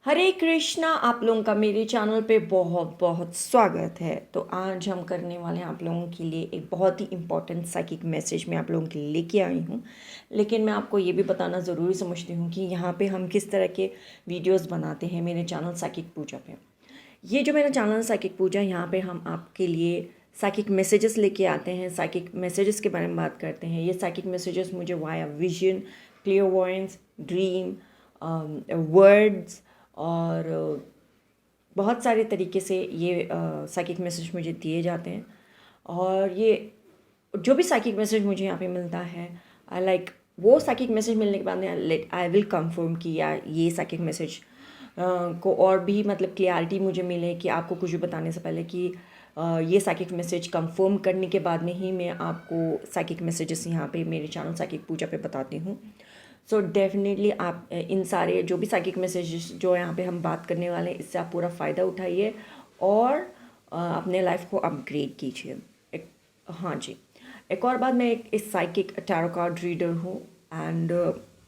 हरे कृष्णा। आप लोगों का मेरे चैनल पे बहुत बहुत स्वागत है। तो आज हम करने वाले हैं आप लोगों के लिए एक बहुत ही इम्पॉर्टेंट साइकिक मैसेज मैं आप लोगों के लिए लेके आई हूँ। लेकिन मैं आपको ये भी बताना ज़रूरी समझती हूँ कि यहाँ पे हम किस तरह के वीडियोस बनाते हैं मेरे चैनल साइकिक पूजा पे। ये जो मेरा चैनल साइकिक पूजा, यहाँ पे हम आपके लिए साइकिक मैसेजेस लेके आते हैं, साइकिक मैसेजेस के बारे में बात करते हैं। ये साइकिक मैसेजेस मुझे वाया विजन, क्लियरवॉयंस, ड्रीम, वर्ड्स और बहुत सारे तरीके से ये साइकिक मैसेज मुझे दिए जाते हैं। और ये जो भी साइकिक मैसेज मुझे यहाँ पे मिलता है, आई लाइक वो साइकिक मैसेज मिलने के बाद आई विल कंफर्म कि यार ये साइकिक मैसेज को और भी मतलब क्लियरिटी मुझे मिले कि आपको कुछ भी बताने से पहले कि ये साइकिक मैसेज कंफर्म करने के बाद में ही मैं आपको साइकिक मैसेजेस यहाँ पे मेरे चैनल साइकिक पूजा पे बताती हूँ। सो डेफिनेटली आप इन सारे जो भी साइकिक मैसेजेस जो यहाँ पे हम बात करने वाले हैं, इससे आप पूरा फ़ायदा उठाइए और अपने लाइफ को अपग्रेड कीजिए। हाँ जी, एक और बात, मैं एक इस साइकिक टैरो कार्ड रीडर हूँ एंड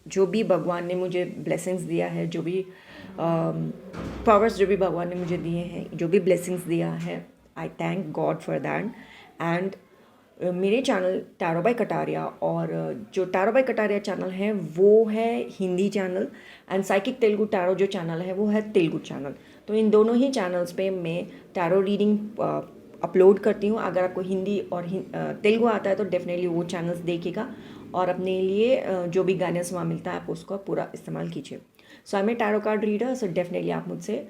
जो भी भगवान ने मुझे ब्लेसिंग्स दिया है, जो भी पावर्स जो भी भगवान ने मुझे दिए हैं, जो भी ब्लेसिंग्स दिया है, आई thank God for that. And मेरे चैनल टैरो बाय कटारिया, और जो टैरो बाय कटारिया चैनल है वो है Hindi channel, and psychic Telugu tarot जो चैनल है वो है तेलुगु चैनल। तो इन दोनों ही चैनल्स पे मैं टैरो रीडिंग अपलोड करती हूँ। अगर आपको हिंदी और तेलुगु आता है तो डेफिनेटली वो चैनल्स देखिएगा और अपने लिए जो भी गाइडेंस वहाँ मिलता है आप उसका पूरा इस्तेमाल कीजिए। So I am a tarot card reader, so definitely आप मुझसे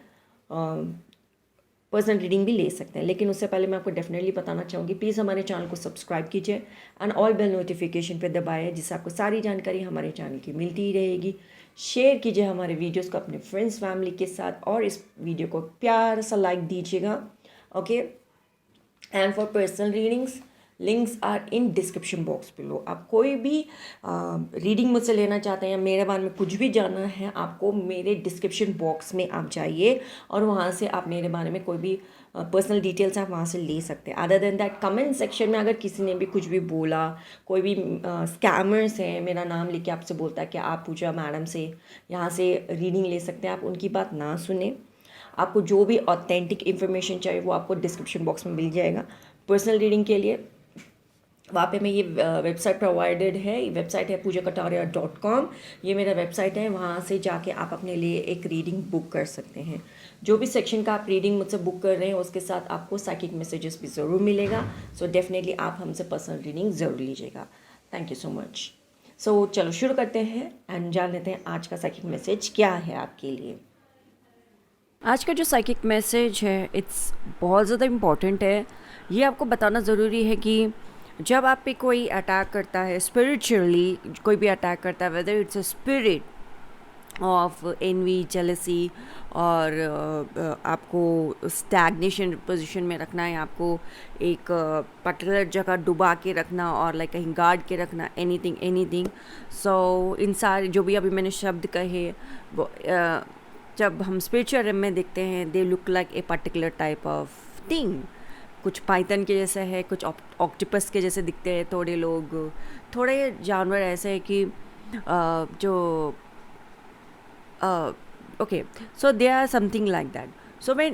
पर्सनल रीडिंग भी ले सकते हैं। लेकिन उससे पहले मैं आपको डेफिनेटली बताना चाहूँगी, प्लीज़ हमारे चैनल को सब्सक्राइब कीजिए एंड ऑल बेल नोटिफिकेशन पे दबाएं, जिससे आपको सारी जानकारी हमारे चैनल की मिलती ही रहेगी। शेयर कीजिए हमारे वीडियोस को अपने फ्रेंड्स फैमिली के साथ और इस वीडियो को प्यार सा लाइक दीजिएगा। Okay, and for personal readings links are in description box below. आप कोई भी रीडिंग मुझसे लेना चाहते हैं या मेरे बारे में कुछ भी जानना है, आपको मेरे डिस्क्रिप्शन बॉक्स में आप जाइए और वहाँ से आप मेरे बारे में कोई भी पर्सनल डिटेल्स आप वहाँ से ले सकते हैं। Other than that, comment section में अगर किसी ने भी कुछ भी बोला, कोई भी स्कैमर्स हैं, मेरा नाम लेके आपसे बोलता है कि आप पूजा मैडम से यहाँ से रीडिंग ले सकते हैं, आप उनकी बात ना सुने। आपको जो भी ऑथेंटिक इन्फॉर्मेशन चाहिए वो आपको डिस्क्रिप्शन बॉक्स में मिल जाएगा। पर्सनल रीडिंग के लिए वहाँ पे मैं ये वेबसाइट प्रोवाइडेड है, ये वेबसाइट है pujakataria.com। ये मेरा वेबसाइट है, वहाँ से जाके आप अपने लिए एक रीडिंग बुक कर सकते हैं। जो भी सेक्शन का आप रीडिंग मुझसे बुक कर रहे हैं उसके साथ आपको साइकिक मैसेजेस भी ज़रूर मिलेगा। सो डेफिनेटली आप हमसे पर्सनल रीडिंग ज़रूर लीजिएगा। Thank you so much. So चलो शुरू करते हैं एंड जान लेते हैं आज का साइकिक मैसेज क्या है आपके लिए। आज का जो साइकिक मैसेज है इट्स बहुत ज़्यादा इम्पॉर्टेंट है। ये आपको बताना ज़रूरी है कि जब आप पे कोई अटैक करता है स्पिरिचुअली, कोई भी अटैक करता है, whether it's a spirit of envy, jealousy, और आपको स्टैग्नेशन पोजीशन में रखना है, आपको एक पर्टिकुलर जगह डुबा के रखना और लाइक कहीं गार्ड के रखना, एनीथिंग। सो इन सारे जो भी अभी मैंने शब्द कहे वो जब हम स्पिरिचुअल रेम में देखते हैं, they look like a particular type of thing. कुछ पाइथन के जैसे है, कुछ ऑक्टोपस के जैसे दिखते हैं थोड़े लोग, थोड़े जानवर ऐसे है कि जो okay, so they are something like that. So मैं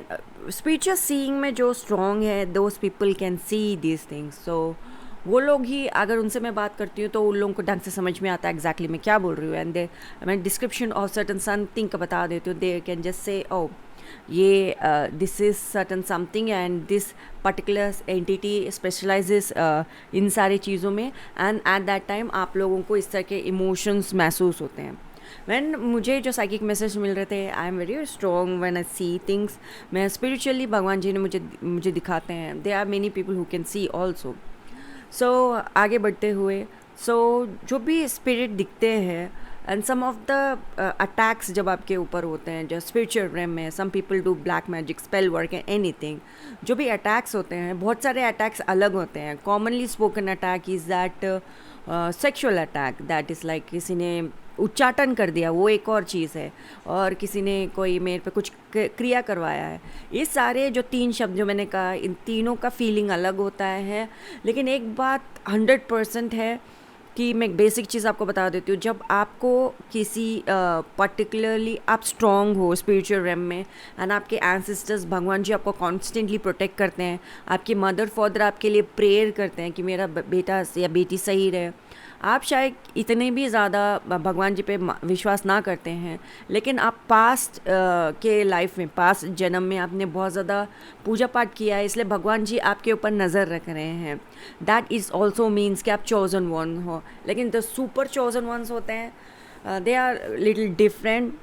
स्पिरिचुअल सीइंग में जो स्ट्रॉन्ग है, those people can see this things. So वो लोग ही, अगर उनसे मैं बात करती हूँ तो उन लोगों को ढंग से समझ में आता है एग्जैक्टली मैं क्या बोल रही हूँ। एंड दे, मैं डिस्क्रिप्शन ऑफ सर्टन समथिंग का बता देती हूँ, दे कैन जस्ट से ओ ये this is certain something and this particular entity specialises इन सारी चीज़ों में। एंड एट दैट टाइम आप लोगों को इस तरह के इमोशंस महसूस होते हैं। वैन मुझे जो साइकिक मैसेज मिल रहे थे, I am very strong when I see things. मैं स्पिरिचुअली भगवान जी ने मुझे दिखाते हैं। They are many people who can see also. So आगे बढ़ते हुए, जो भी स्पिरिट दिखते हैं and some of the attacks जब आपके ऊपर होते हैं, जो स्पिरिचुअल रेम में some people do black magic, spell work and anything, जो भी अटैक्स होते हैं, बहुत सारे अटैक्स अलग होते हैं। Commonly spoken attack is that sexual attack, that is like किसी ने उच्चाटन कर दिया, वो एक और चीज़ है, और किसी ने कोई मेरे पे कुछ क्रिया करवाया है। ये सारे जो 3 शब्द जो मैंने कहा, इन तीनों का फीलिंग अलग होता है। लेकिन एक बात 100% है कि मैं बेसिक चीज़ आपको बता देती हूँ। जब आपको किसी पर्टिकुलरली आप स्ट्रॉन्ग हो स्पिरिचुअल रेम में एंड आपके एंसेस्टर्स भगवान जी आपको कॉन्स्टेंटली प्रोटेक्ट करते हैं, आपके मदर फादर आपके लिए प्रेयर करते हैं कि मेरा बेटा या बेटी सही रहे। आप शायद इतने भी ज़्यादा भगवान जी पे विश्वास ना करते हैं, लेकिन आप पास्ट के लाइफ में, पास्ट जन्म में आपने बहुत ज़्यादा पूजा पाठ किया है, इसलिए भगवान जी आपके ऊपर नज़र रख रहे हैं। दैट इज़ ऑल्सो मीन्स कि आप चोजन वन हो। लेकिन द सुपर चोजन वंस होते हैं, they are little different.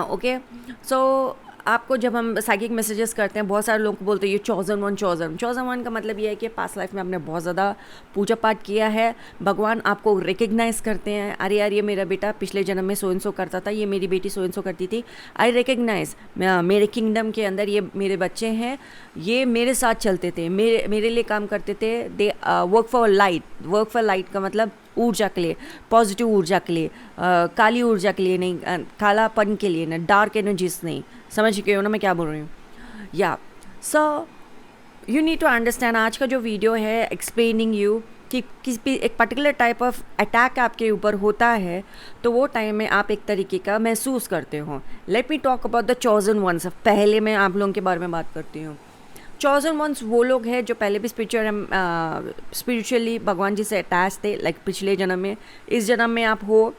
Okay, so आपको जब हम साइकिक मैसेजेस करते हैं, बहुत सारे लोग बोलते हैं ये चोजन वन का मतलब ये है कि पास्ट लाइफ में आपने बहुत ज़्यादा पूजा पाठ किया है, भगवान आपको रिकग्नाइज़ करते हैं। अरे यार, ये मेरा बेटा पिछले जन्म में सो एंड सो करता था, ये मेरी बेटी सो एंड सो करती थी, आई रिकग्नाइज, मेरे किंगडम के अंदर ये मेरे बच्चे हैं, ये मेरे साथ चलते थे, मेरे लिए काम करते थे। दे वर्क फॉर लाइट का मतलब ऊर्जा के लिए, पॉजिटिव ऊर्जा के लिए, काली ऊर्जा के लिए नहीं, कालापन के लिए नहीं, डार्क एनर्जीज नहीं। समझ गए हो ना मैं क्या बोल रही हूँ? या so you need to understand, आज का जो वीडियो है एक्सप्लेनिंग यू कि किसी एक पर्टिकुलर टाइप ऑफ अटैक आपके ऊपर होता है, तो वो टाइम में आप एक तरीके का महसूस करते हो। Let me talk about the chosen ones. पहले मैं आप लोगों के बारे में बात करती हूँ। चोजन वंस वो लोग हैं जो पहले भी स्पिरिचुअली भगवान जी से अटैच थे, लाइक पिछले जन्म में, इस जन्म में आप हो।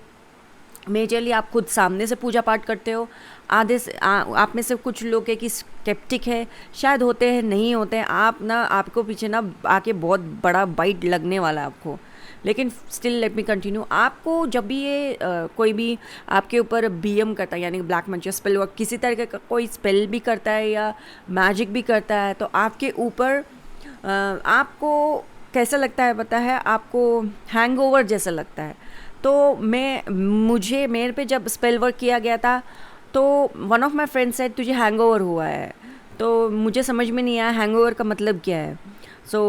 मेजरली आप खुद सामने से पूजा पाठ करते हो। आधे से आप में से कुछ लोग है कि स्केप्टिक है, शायद होते हैं, नहीं होते हैं। आप ना, आपको पीछे ना आके बहुत बड़ा बाइट लगने वाला है आपको, लेकिन स्टिल लेट मी कंटिन्यू। आपको जब भी ये कोई भी आपके ऊपर बीएम करता है, यानी ब्लैक मैजिक स्पेल, और किसी तरह का कोई स्पेल भी करता है या मैजिक भी करता है, तो आपके ऊपर आपको कैसा लगता है पता है? आपको हैंगओवर जैसा लगता है। तो मेरे पे जब स्पेल वर्क किया गया था, तो one of my friends said तुझे हैंगओवर हुआ है। तो मुझे समझ में नहीं आया हैंगओवर का मतलब क्या है। सो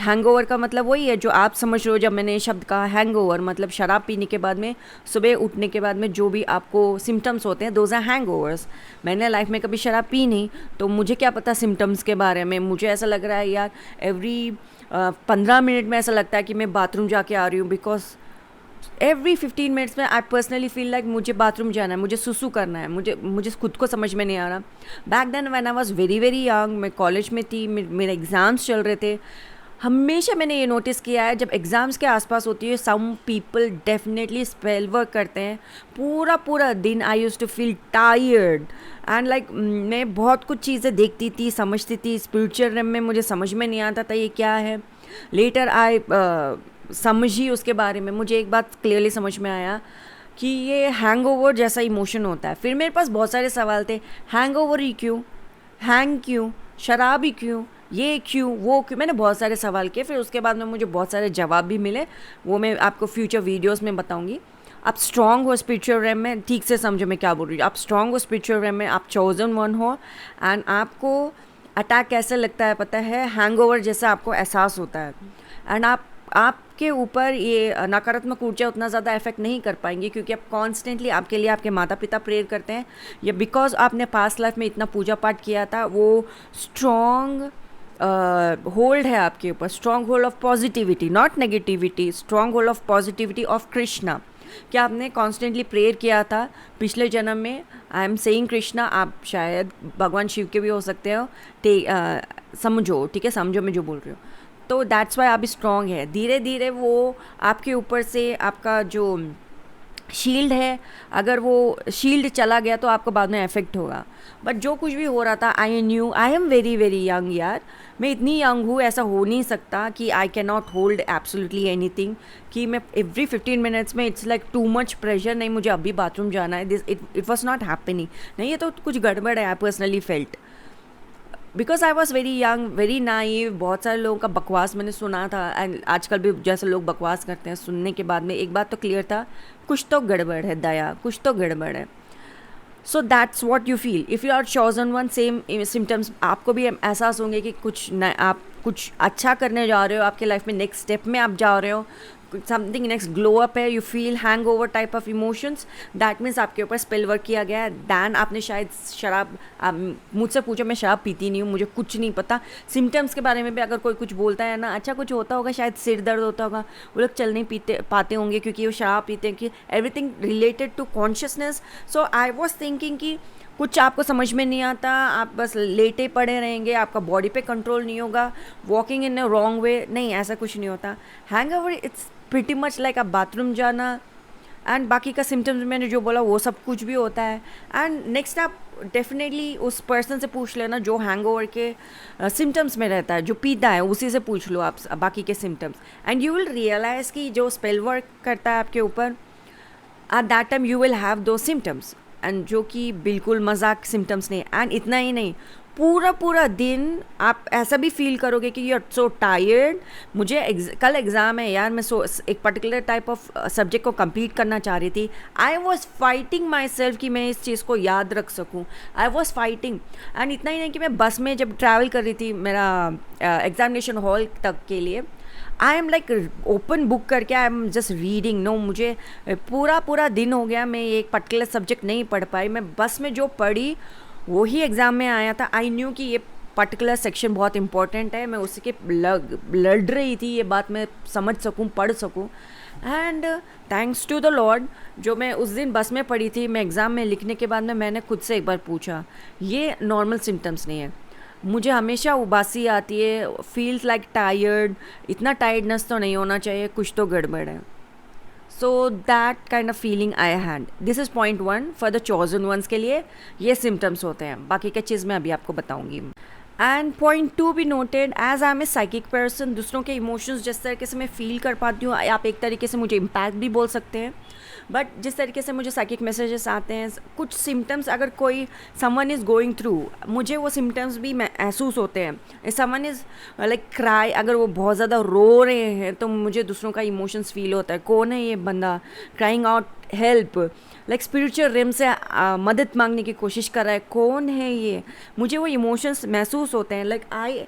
हैंगओवर का मतलब वही है जो आप समझ रहे हो। जब मैंने शब्द कहा हैंगओवर, मतलब शराब पीने के बाद में, सुबह उठने के बाद में जो भी आपको सिम्टम्स होते हैं, दोज आर हैंगओवर्स। मैंने लाइफ में कभी शराब पी नहीं, तो मुझे क्या पता सिम्टम्स के बारे में। मुझे ऐसा लग रहा है यार, एवरी 15 मिनट में ऐसा लगता है कि मैं बाथरूम जाके आ रही हूँ, बिकॉज एवरी 15 मिनट्स में आई पर्सनली फील लाइक मुझे बाथरूम जाना है, मुझे सुसु करना है, मुझे खुद को समझ में नहीं आ रहा। Back then when I was very very young, मैं कॉलेज में थी, मेरे एग्ज़ाम्स चल रहे थे। हमेशा मैंने ये नोटिस किया है, जब एग्ज़ाम्स के आसपास होती है, some people definitely spell work करते हैं। पूरा दिन I used to feel tired and like मैं बहुत कुछ चीज़ें देखती थी, समझती थी। स्पिरिचुअल रेम में मुझे समझ में नहीं आता था ये क्या है। लेटर आई समझी उसके बारे में, मुझे एक बात क्लियरली समझ में आया कि ये हैंगओवर जैसा इमोशन होता है। फिर मेरे पास बहुत सारे सवाल थे, हैंगओवर ही क्यों, हैंग क्यों, शराब ही क्यों, ये क्यों, वो क्यों। मैंने बहुत सारे सवाल किए, फिर उसके बाद में मुझे बहुत सारे जवाब भी मिले। वो मैं आपको फ्यूचर वीडियोस में बताऊंगी। आप स्ट्रॉन्ग हो स्पिरिचुअल रेम में, ठीक से समझो मैं क्या बोल रही हूँ। आप स्ट्रॉन्ग हो स्पिरिचुअल रेम में, आप चोजन वन हो, एंड आपको अटैक कैसे लगता है पता है? हैंगओवर जैसा आपको एहसास होता है। एंड आपके ऊपर ये नकारात्मक ऊर्जा उतना ज़्यादा इफेक्ट नहीं कर पाएंगी, क्योंकि आप कॉन्स्टेंटली, आपके लिए आपके माता पिता प्रेयर करते हैं, या बिकॉज आपने पास्ट लाइफ में इतना पूजा पाठ किया था, वो स्ट्रॉन्ग होल्ड है आपके ऊपर, strong hold of positivity, not negativity, strong hold of positivity of Krishna. क्या आपने कॉन्स्टेंटली प्रेयर किया था पिछले जन्म में? आई एम सेइंग कृष्णा, आप शायद भगवान शिव के भी हो सकते हो, समझो, ठीक है, समझो मैं जो बोल रही हूँ। तो दैट्स वाई आप स्ट्रॉन्ग है। धीरे धीरे वो आपके ऊपर से आपका जो शील्ड है, अगर वो शील्ड चला गया तो आपको बाद में इफेक्ट होगा। बट जो कुछ भी हो रहा था, आई एम वेरी वेरी यंग यार, मैं इतनी यंग हूँ, ऐसा हो नहीं सकता कि I can not hold absolutely anything, कि मैं एवरी 15 मिनट्स में it's like too much pressure, नहीं मुझे अभी बाथरूम जाना है, इट वॉज नॉट हैपनिंग। नहीं, ये तो कुछ गड़बड़ है। I personally felt, because I was very young, very naive. बहुत सारे लोगों का बकवास मैंने सुना था, एंड आजकल भी जैसे लोग बकवास करते हैं, सुनने के बाद में एक बात तो क्लियर था, कुछ तो गड़बड़ है दया, कुछ तो गड़बड़ है। So that's what you feel if you are chosen one. Same symptoms आपको भी एहसास होंगे कि आप कुछ अच्छा करने जा रहे हो, आपके लाइफ में नेक्स्ट स्टेप में आप जा रहे हो, समथिंग नेक्स्ट ग्लो अप है, you feel hang over type of emotions, that means आपके ऊपर स्पेल वर्क किया गया है। दैन आपने शायद शराब, मुझसे पूछो, मैं शराब पीती नहीं हूँ, मुझे कुछ नहीं पता। सिम्टम्स के बारे में भी अगर कोई कुछ बोलता है ना, अच्छा कुछ होता होगा, शायद सिर दर्द होता होगा, वो लोग चल नहीं पीते पाते होंगे क्योंकि वो शराब पीते हैं, कि everything related to consciousness. So I was thinking कि कुछ आपको समझ में नहीं आता, आप बस लेटे पड़े रहेंगे, आपका बॉडी पे कंट्रोल नहीं होगा, walking in a wrong way, नहीं ऐसा कुछ नहीं होता। Hangover it's pretty much like आप बाथरूम जाना, एंड बाकी का सिम्टम्स मैंने जो बोला वो सब कुछ भी होता है। एंड नेक्स्ट आप डेफिनेटली उस पर्सन से पूछ लेना जो हैंगओवर के सिम्टम्स में रहता है, जो पीता है, उसी से पूछ लो आप बाकी के symptoms, and you will realize कि जो स्पेल वर्क करता है आपके ऊपर, at that time you will have दो सिम्टम्स, एंड जो कि बिल्कुल मजाक सिम्टम्स नहीं। एंड इतना ही नहीं, पूरा दिन आप ऐसा भी फील करोगे कि यू आर सो टायर्ड, मुझे कल एग्ज़ाम है यार, मैं एक पर्टिकुलर टाइप ऑफ सब्जेक्ट को कंप्लीट करना चाह रही थी। I was fighting my self कि मैं इस चीज़ को याद रख सकूँ, आई वॉज फाइटिंग। एंड इतना ही नहीं कि मैं बस में जब ट्रैवल कर रही थी मेरा एग्जामिनेशन हॉल तक के लिए, I am like open book करके I am just reading. No, मुझे पूरा दिन हो गया मैं एक पर्टिकुलर सब्जेक्ट नहीं पढ़ पाई, मैं बस में जो पढ़ी वही एग्ज़ाम में आया था। आई न्यू कि ये पर्टिकुलर सेक्शन बहुत इंपॉर्टेंट है, मैं उसके लड़ रही थी, ये बात मैं समझ सकूं, पढ़ सकूं। And thanks to the lord, जो मैं उस दिन बस में पढ़ी थी, मैं एग्ज़ाम में लिखने के बाद में मैंने खुद से एक बार पूछा, ये नॉर्मल सिम्टम्स नहीं है, मुझे हमेशा उबासी आती है, फील्स लाइक टायर्ड, इतना टायर्डनेस तो नहीं होना चाहिए, कुछ तो गड़बड़ है। So that kind of feeling I had. This is point 1 for the chosen ones के लिए ये सिम्टम्स होते हैं, बाकी का चीज़ मैं अभी आपको बताऊंगी। एंड पॉइंट 2 भी noted, as I am a psychic person, दूसरों के इमोशंस जिस तरीके से मैं फील कर पाती हूँ, आप एक तरीके से मुझे इम्पैक्ट भी बोल सकते हैं, बट जिस तरीके से मुझे साइकिक मैसेजेस आते हैं, कुछ सिम्टम्स अगर कोई समवन इज़ गोइंग थ्रू, मुझे वो सिम्टम्स भी महसूस होते हैं। समवन इज़ लाइक क्राई, अगर वो बहुत ज़्यादा रो रहे हैं तो मुझे दूसरों का इमोशंस फील होता है, कौन है ये बंदा crying out help, like spiritual realm से मदद मांगने की कोशिश कर रहा है, कौन है ये, मुझे वो इमोशंस महसूस होते हैं। लाइक आई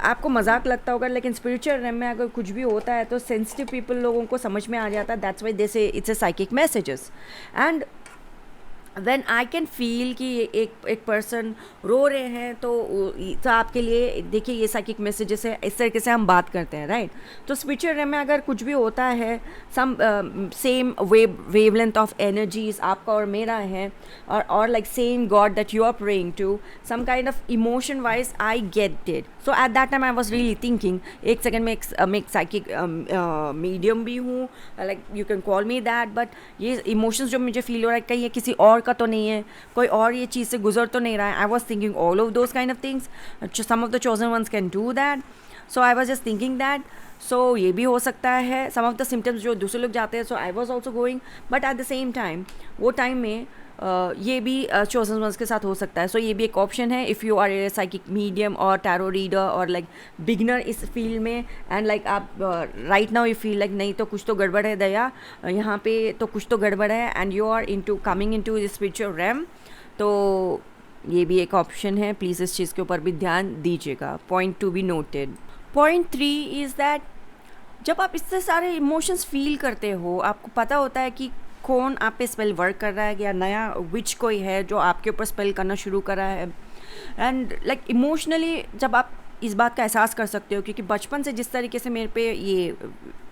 आपको मजाक लगता होगा, लेकिन स्पिरिचुअल रेम में अगर कुछ भी होता है तो सेंसिटिव पीपल लोगों को समझ में आ जाता है, दैट्स वाई दे से it's a psychic messages. And when I can feel कि एक पर्सन रो रहे हैं तो आपके लिए देखिए ये साइकिक मैसेजेस है, इस तरीके से हम बात करते हैं, राइट। तो स्पिरिचुअल रेम में अगर कुछ भी होता है, some same wavelength of energies आपका और मेरा है, और like same God that you are praying to, some kind of emotion wise I get it. So at that time I was really thinking, एक सेकेंड में एक साइकिक मीडियम भी हूँ, like you can call me that, but ये emotions जो मुझे feel हो रहा है कहीं ये किसी और का तो नहीं है, कोई और ये चीज़ से गुजर तो नहीं रहा है। I was thinking all of those kind of things, some of the chosen ones can do that, so I was just thinking that. So ये भी हो सकता है, सम ऑफ द सिम्टम्स जो दूसरे लोग जाते हैं, so I was also going, but at the same time वो टाइम में ये भी चोजन वंस के साथ हो सकता है। सो ये भी एक ऑप्शन है, if you are a psychic medium और टैरो रीडर और लाइक बिगनर इस फील्ड में, एंड लाइक आप right now you feel like नहीं तो कुछ तो गड़बड़ है दया, यहाँ पे तो कुछ तो गड़बड़ है, and you are into coming into the spiritual realm, तो ये भी एक ऑप्शन है, प्लीज़ इस चीज़ के ऊपर भी ध्यान दीजिएगा। पॉइंट 2 भी नोटेड। पॉइंट 3 इज़ दैट जब आप इससे सारे इमोशंस फील करते हो, आपको पता होता है कि कौन आप पे स्पेल वर्क कर रहा है, या नया विच कोई है जो आपके ऊपर स्पेल करना शुरू कर रहा है, एंड लाइक इमोशनली जब आप इस बात का एहसास कर सकते हो, क्योंकि बचपन से जिस तरीके से मेरे पे ये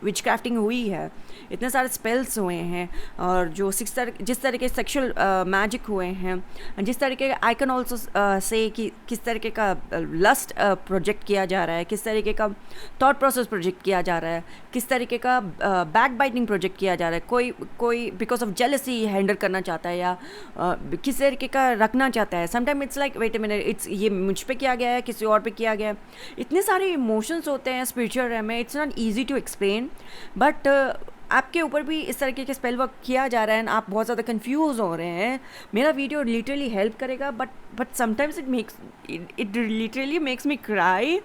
विच क्राफ्टिंग हुई है, इतने सारे स्पेल्स हुए हैं, और जो जिस तरीके सेक्सुअल मैजिक हुए हैं, जिस तरीके आई कैन ऑल्सो से कि किस तरीके का लस्ट प्रोजेक्ट किया जा रहा है, किस तरीके का थॉट प्रोसेस प्रोजेक्ट किया जा रहा है, किस तरीके का बैक बाइटिंग प्रोजेक्ट किया जा रहा है, कोई बिकॉज ऑफ जेलसी हैंडल करना चाहता है, या किस तरीके का रखना चाहता है। Sometime it's like wait a minute, it's ये मुझ पे किया गया है, किसी और पे किया गया है। इतने सारे इमोशंस होते हैं स्पिरिचुअल रैम में, it's not easy to explain, but आपके ऊपर भी इस तरीके के स्पेल वर्क किया जा रहा है, एंड आप बहुत ज़्यादा कंफ्यूज हो रहे हैं। मेरा वीडियो लिटरली हेल्प करेगा, but sometimes it literally makes me cry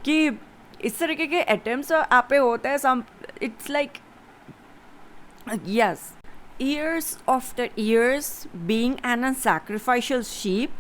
कि इस तरीके के अटेम्प्ट्स आप पे होता है। It's like yes, years after years being an sacrificial sheep,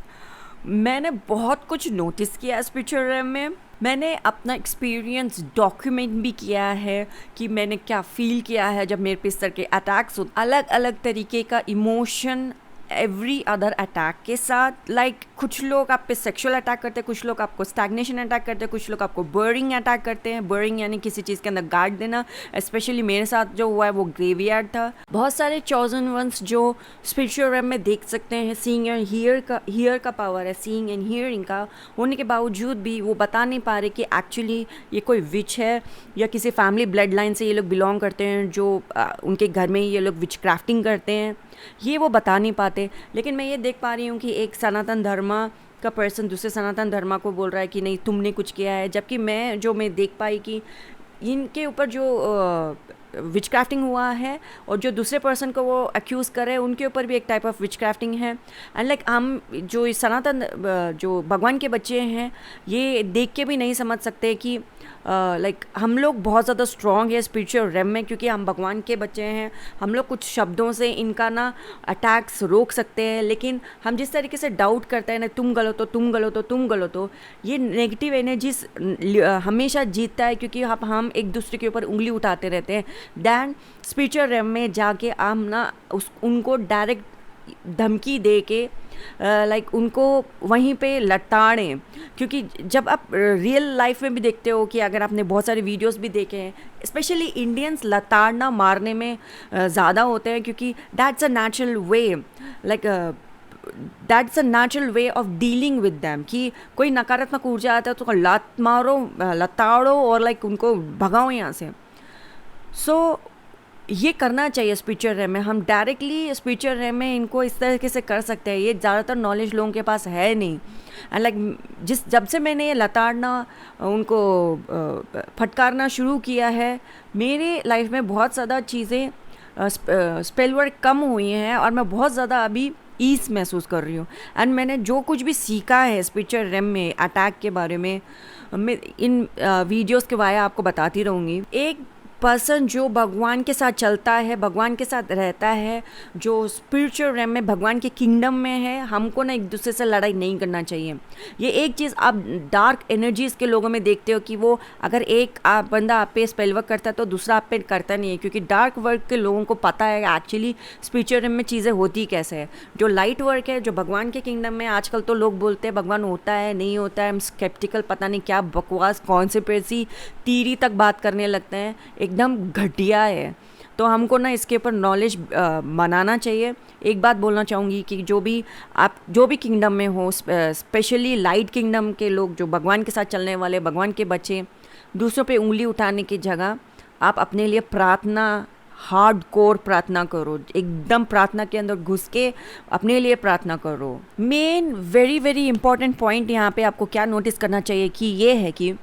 मैंने बहुत कुछ नोटिस किया स्पिरिचुअल रैम में, मैंने अपना एक्सपीरियंस डॉक्यूमेंट भी किया है कि मैंने क्या फ़ील किया है जब मेरे पे इस तरह के अटैक्स होते, अलग अलग तरीके का इमोशन एवरी अदर अटैक के साथ। लाइक कुछ लोग आप पे सेक्सुअल अटैक करते हैं, कुछ लोग आपको स्टैग्नेशन अटैक करते हैं, कुछ लोग आपको बर्निंग अटैक करते हैं। बर्निंग यानी किसी चीज़ के अंदर गाड़ देना। स्पेशली मेरे साथ जो हुआ है वो ग्रेवयार्ड था। बहुत सारे चॉजन वंस जो स्पिरिचुअल रेम में देख सकते हैं, सीइंग एंड हियर का पावर है, सीइंग एंड हियरिंग का होने के बावजूद भी वो बता नहीं पा रहे कि एक्चुअली ये कोई विच है या किसी फैमिली ब्लड लाइन से ये लोग बिलोंग करते हैं, जो उनके घर में ये लोग विच क्राफ्टिंग करते हैं, ये वो बता नहीं पाते। लेकिन मैं ये देख पा रही हूँ कि एक सनातन धर्मा का पर्सन दूसरे सनातन धर्मा को बोल रहा है कि नहीं तुमने कुछ किया है, जबकि मैं देख पाई कि इनके ऊपर जो विच क्राफ्टिंग हुआ है और जो दूसरे पर्सन को वो अक्यूज़ कर रहे हैं उनके ऊपर भी एक टाइप ऑफ विच क्राफ्टिंग है। एंड लाइक हम जो इस सनातन जो भगवान के बच्चे हैं ये देख के भी नहीं समझ सकते कि लाइक हम लोग बहुत ज़्यादा स्ट्रॉन्ग है स्पिरिचुअल रेम में, क्योंकि हम भगवान के बच्चे हैं। हम लोग कुछ शब्दों से इनका ना अटैक्स रोक सकते हैं, लेकिन हम जिस तरीके से डाउट करते हैं ना तुम गलत हो, तुम गलत हो, तुम गलत हो, ये नेगेटिव एनर्जीज हमेशा जीतता है, क्योंकि हम एक दूसरे के ऊपर उंगली उठाते रहते हैं। दैन स्पिरिचुअल रेम में जाके हम ना उनको डायरेक्ट धमकी दे के लाइक उनको वहीं पे लताड़ें। क्योंकि जब आप रियल लाइफ में भी देखते हो कि अगर आपने बहुत सारे वीडियोस भी देखे हैं, स्पेशली इंडियंस लताड़ना मारने में ज़्यादा होते हैं, क्योंकि that's a natural way, like that's a natural way of dealing with them. कि कोई नकारात्मक ऊर्जा आता है तो लात मारो, लताड़ो और लाइक उनको भगाओ यहाँ से। सो ये करना चाहिए स्पिरिचुअल रेम में। हम डायरेक्टली स्पिरिचुअल रेम में इनको इस तरीके से कर सकते हैं, ये ज़्यादातर नॉलेज लोगों के पास है नहीं। एंड लाइक जब से मैंने ये लताड़ना उनको फटकारना शुरू किया है, मेरे लाइफ में बहुत ज़्यादा चीज़ें स्पेल वर्क कम हुई हैं और मैं बहुत ज़्यादा अभी ईज़ महसूस कर रही हूँ। एंड मैंने जो कुछ भी सीखा है स्पिरिचुअल रेम में अटैक के बारे में, मैं इन वीडियोज़ के वाया आपको बताती रहूँगी। एक पर्सन जो भगवान के साथ चलता है, भगवान के साथ रहता है, जो स्पिरिचुअल रेम में भगवान के किंगडम में है, हमको ना एक दूसरे से लड़ाई नहीं करना चाहिए। ये एक चीज़ आप डार्क एनर्जीज़ के लोगों में देखते हो कि वो अगर एक बंदा आप पे स्पेल वर्क करता है तो दूसरा आप पे करता नहीं है, क्योंकि डार्क वर्क के लोगों को पता है एक्चुअली स्पिरिचुअल रेम में चीज़ें होती कैसे है। जो लाइट वर्क है, जो भगवान के किंगडम में, आजकल तो लोग बोलते हैं भगवान होता है नहीं होता है, हम स्केप्टिकल पता नहीं क्या बकवास कॉन्स्पिरेसी थ्योरी तक बात करने लगते हैं, एकदम घटिया है। तो हमको ना इसके ऊपर नॉलेज बनाना चाहिए। एक बात बोलना चाहूँगी कि जो भी किंगडम में हो, स्पेशली लाइट किंगडम के लोग जो भगवान के साथ चलने वाले भगवान के बच्चे, दूसरों पे उंगली उठाने की जगह आप अपने लिए प्रार्थना, हार्डकोर प्रार्थना करो, एकदम प्रार्थना के अंदर घुस के अपने लिए प्रार्थना करो। Main very very important point यहाँ पे आपको क्या नोटिस करना चाहिए कि ये है कि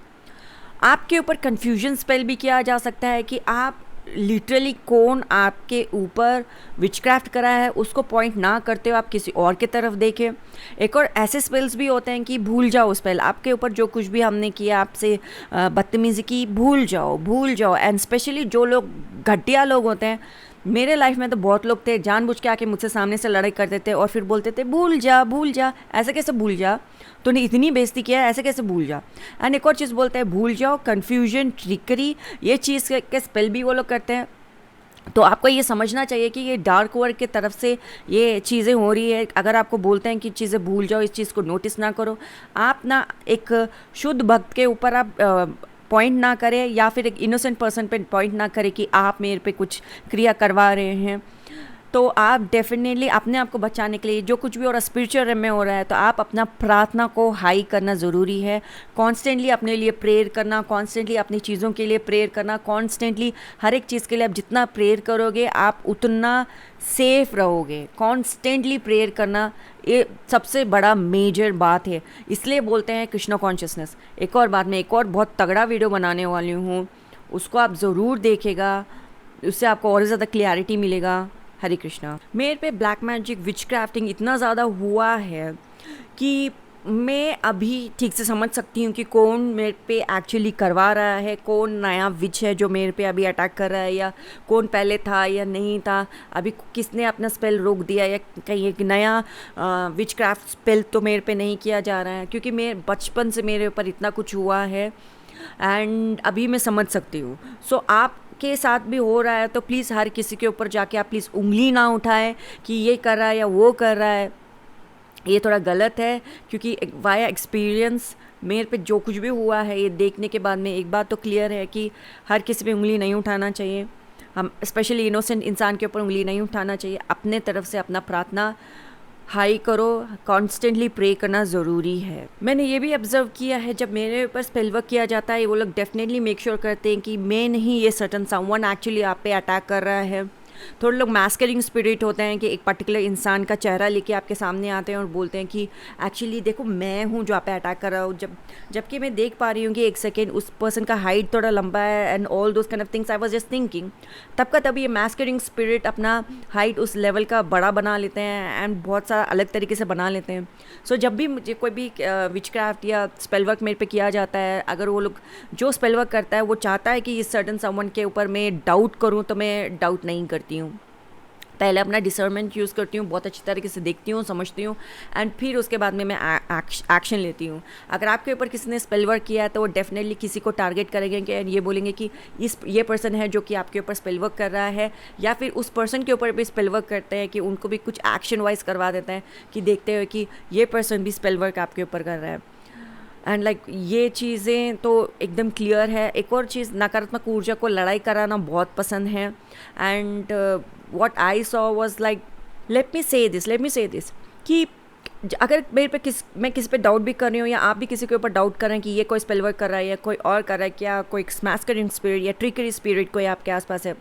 आपके ऊपर कन्फ्यूजन स्पेल भी किया जा सकता है कि आप लिटरली कौन आपके ऊपर विचक्राफ्ट करा है उसको पॉइंट ना करते हो आप किसी और की तरफ देखें। एक और ऐसे स्पेल्स भी होते हैं कि भूल जाओ स्पेल, आपके ऊपर जो कुछ भी हमने किया, आपसे बदतमीज़ी की, भूल जाओ। एंड स्पेशली जो लोग घटिया लोग होते हैं, मेरे लाइफ में तो बहुत लोग थे जानबूझ के आके मुझसे सामने से लड़ाई करते थे और फिर बोलते थे भूल जा। ऐसे कैसे भूल जा, तूने इतनी बेइज्जती किया है, ऐसे कैसे भूल जा। एंड एक और चीज़ बोलते हैं भूल जाओ, कन्फ्यूजन, ट्रिकरी, ये चीज़ के स्पेल भी वो लोग करते हैं। तो आपको ये समझना चाहिए कि ये डार्क वर्क की तरफ से ये चीज़ें हो रही है। अगर आपको बोलते हैं कि चीज़ें भूल जाओ, इस चीज़ को नोटिस ना करो, आप ना एक शुद्ध भक्त के ऊपर आप पॉइंट ना करें या फिर एक इनोसेंट पर्सन पे पॉइंट ना करें कि आप मेरे पे कुछ क्रिया करवा रहे हैं। तो आप डेफिनेटली अपने आप को बचाने के लिए जो कुछ भी और स्पिरिचुअल रेम में हो रहा है, तो आप अपना प्रार्थना को हाई करना ज़रूरी है। कॉन्स्टेंटली अपने लिए प्रेयर करना, कॉन्स्टेंटली अपनी चीज़ों के लिए प्रेयर करना, कॉन्स्टेंटली हर एक चीज़ के लिए आप जितना प्रेयर करोगे आप उतना सेफ रहोगे। कॉन्स्टेंटली प्रेयर करना ये सबसे बड़ा मेजर बात है, इसलिए बोलते हैं कृष्णा कॉन्शियसनेस। एक और बात, मैं एक और बहुत तगड़ा वीडियो बनाने वाली हूँ, उसको आप ज़रूर देखेगा, उससे आपको और ज़्यादा क्लियरिटी मिलेगा। हरे कृष्णा। मेरे पे ब्लैक मैजिक विच क्राफ्टिंग इतना ज़्यादा हुआ है कि मैं अभी ठीक से समझ सकती हूँ कि कौन मेरे पे एक्चुअली करवा रहा है, कौन नया विच है जो मेरे पे अभी अटैक कर रहा है, या कौन पहले था या नहीं था, अभी किसने अपना स्पेल रोक दिया, या कहीं एक नया विच क्राफ्ट स्पेल तो मेरे पे नहीं किया जा रहा है, क्योंकि मैं बचपन से मेरे ऊपर इतना कुछ हुआ है एंड अभी मैं समझ सकती हूँ। सो आप के साथ भी हो रहा है तो प्लीज़ हर किसी के ऊपर जाके आप प्लीज़ उंगली ना उठाएं कि ये कर रहा है या वो कर रहा है, ये थोड़ा गलत है। क्योंकि वाया एक्सपीरियंस मेरे पे जो कुछ भी हुआ है ये देखने के बाद में एक बात तो क्लियर है कि हर किसी पे उंगली नहीं उठाना चाहिए, हम स्पेशली इनोसेंट इंसान के ऊपर उंगली नहीं उठाना चाहिए। अपने तरफ से अपना प्रार्थना हाई करो, कॉन्स्टेंटली प्रे करना ज़रूरी है। मैंने ये भी ऑब्ज़र्व किया है जब मेरे ऊपर स्पेल वर्क किया जाता है वो लोग डेफिनेटली मेक श्योर करते हैं कि मैं नहीं, ये सर्टन समवन एक्चुअली आप पे अटैक कर रहा है। थोड़े लोग मैस्करिंग स्पिरिट होते हैं कि एक पर्टिकुलर इंसान का चेहरा लेके आपके सामने आते हैं और बोलते हैं कि एक्चुअली देखो मैं हूँ जो आप पे अटैक कर रहा हूँ, जबकि मैं देख पा रही हूँ कि एक सेकेंड उस पर्सन का हाइट थोड़ा लंबा है and all those kind of things. I was just thinking तब का तब ये मैस्करिंग स्पिरिट अपना हाइट उस लेवल का बड़ा बना लेते हैं एंड बहुत सारा अलग तरीके से बना लेते हैं। सो जब भी मुझे कोई भी विचक्राफ्ट या स्पेल वर्क मेरे पे किया जाता है, अगर वो लोग जो स्पेल वर्क करता है वो चाहता है कि इस सर्टन समवन के ऊपर मैं डाउट करूँ तो मैं डाउट नहीं करती हूँ। पहले अपना डिसर्नमेंट यूज़ करती हूँ, बहुत अच्छी तरीके से देखती हूँ, समझती हूँ एंड फिर उसके बाद में मैं एक्शन लेती हूँ। अगर आपके ऊपर किसी ने स्पेल वर्क किया है तो वो डेफिनेटली किसी को टारगेट करेंगे कि ये बोलेंगे कि ये पर्सन है जो कि आपके ऊपर स्पेल वर्क कर रहा है, या फिर उस पर्सन के ऊपर भी स्पेल वर्क करते हैं कि उनको भी कुछ एक्शन वाइज करवा देते हैं कि देखते हुए कि ये पर्सन भी स्पेल वर्क आपके ऊपर कर रहा है। एंड ये चीज़ें तो एकदम क्लियर है। एक और चीज़, नकारात्मक ऊर्जा को लड़ाई कराना बहुत पसंद है and what I saw was let me से दिस कि अगर मेरे पे मैं किसी पे डाउट भी कर रही हूँ या आप भी किसी के ऊपर डाउट कर रहे हैं कि ये कोई स्पेल वर्क कर रहा है या कोई और कर रहा है, क्या कोई मैस्करिंग स्पिरिट या ट्रिकरी स्पिरिट कोई आपके आसपास है,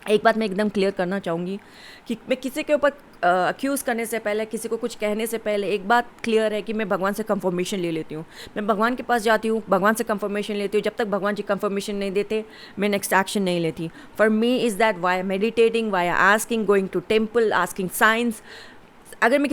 एक बात मैं एकदम क्लियर करना चाहूँगी कि मैं किसी के ऊपर अक्यूज़ करने से पहले, किसी को कुछ कहने से पहले एक बात क्लियर है कि मैं भगवान से कंफर्मेशन ले लेती हूँ। मैं भगवान के पास जाती हूँ, भगवान से कंफर्मेशन लेती हूँ। जब तक भगवान जी कंफर्मेशन नहीं देते मैं नेक्स्ट एक्शन नहीं लेती। For me is that via meditating, via asking, going to temple, asking science. अगर मैं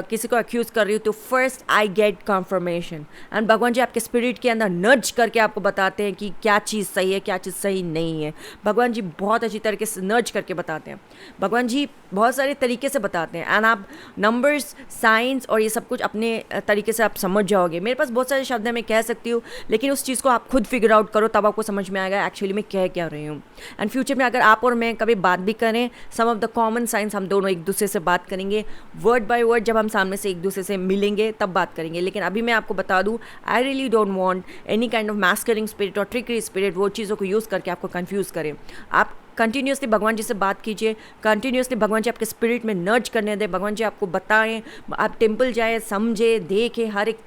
किसी को अक्यूज़ कर रही हूँ तो first I get confirmation and भगवान जी आपके स्पिरिट के अंदर नर्ज करके आपको बताते हैं कि क्या चीज़ सही है, क्या चीज़ सही नहीं है। भगवान जी बहुत अच्छी तरीके से नर्ज करके बताते हैं। भगवान जी बहुत सारे तरीके से बताते हैं एंड आप नंबर्स, साइंस और ये सब कुछ अपने तरीके से आप समझ जाओगे। मेरे पास बहुत सारे शब्द हैं मैं कह सकती हूँ, लेकिन उस चीज़ को आप खुद फिगर आउट करो तब आपको समझ में आएगा एक्चुअली मैं कह क्या रही हूँ। एंड फ्यूचर में अगर आप और मैं कभी बात भी करें, सम ऑफ द कॉमन साइंस हम दोनों एक दूसरे से बात करेंगे, वर्ड बाय वर्ड जब हम सामने से एक दूसरे से मिलेंगे तब बात करेंगे। लेकिन अभी मैं आपको बता दूं, I really don't want any kind of masquerading spirit और ट्रिकरी स्पिरिट वो चीज़ों को यूज़ करके आपको कंफ्यूज करें। आप कंटिन्यूसली भगवान जी से बात कीजिए, कंटिन्यूसली भगवान जी आपके स्पिरिट में नर्ज करने दें, भगवान जी आपको बताएं। आप टेम्पल जाए, समझे, देखें, हर एक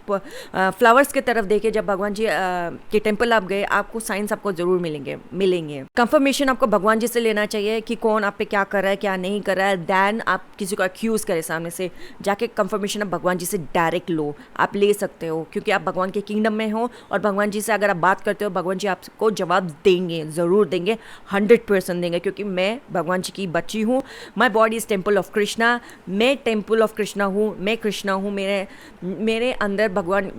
फ्लावर्स की तरफ देखें। जब भगवान जी के टेम्पल आप गए आपको साइंस आपको ज़रूर मिलेंगे। कंफर्मेशन आपको भगवान जी से लेना चाहिए कि कौन आप पे क्या कर रहा है, क्या नहीं कर रहा है। दैन आप किसी को अक्यूज़ करें सामने से जाके, कंफर्मेशन आप भगवान जी से डायरेक्ट लो, आप ले सकते हो क्योंकि आप भगवान के किंगडम में हो और भगवान जी से अगर आप बात करते हो भगवान जी आपको जवाब देंगे, ज़रूर देंगे, 100% देंगे। क्योंकि मैं भगवान जी की बच्ची हूँ। My body is temple of Krishna, मैं टेम्पल ऑफ कृष्णा हूँ, मैं कृष्णा हूँ। मेरे अंदर भगवान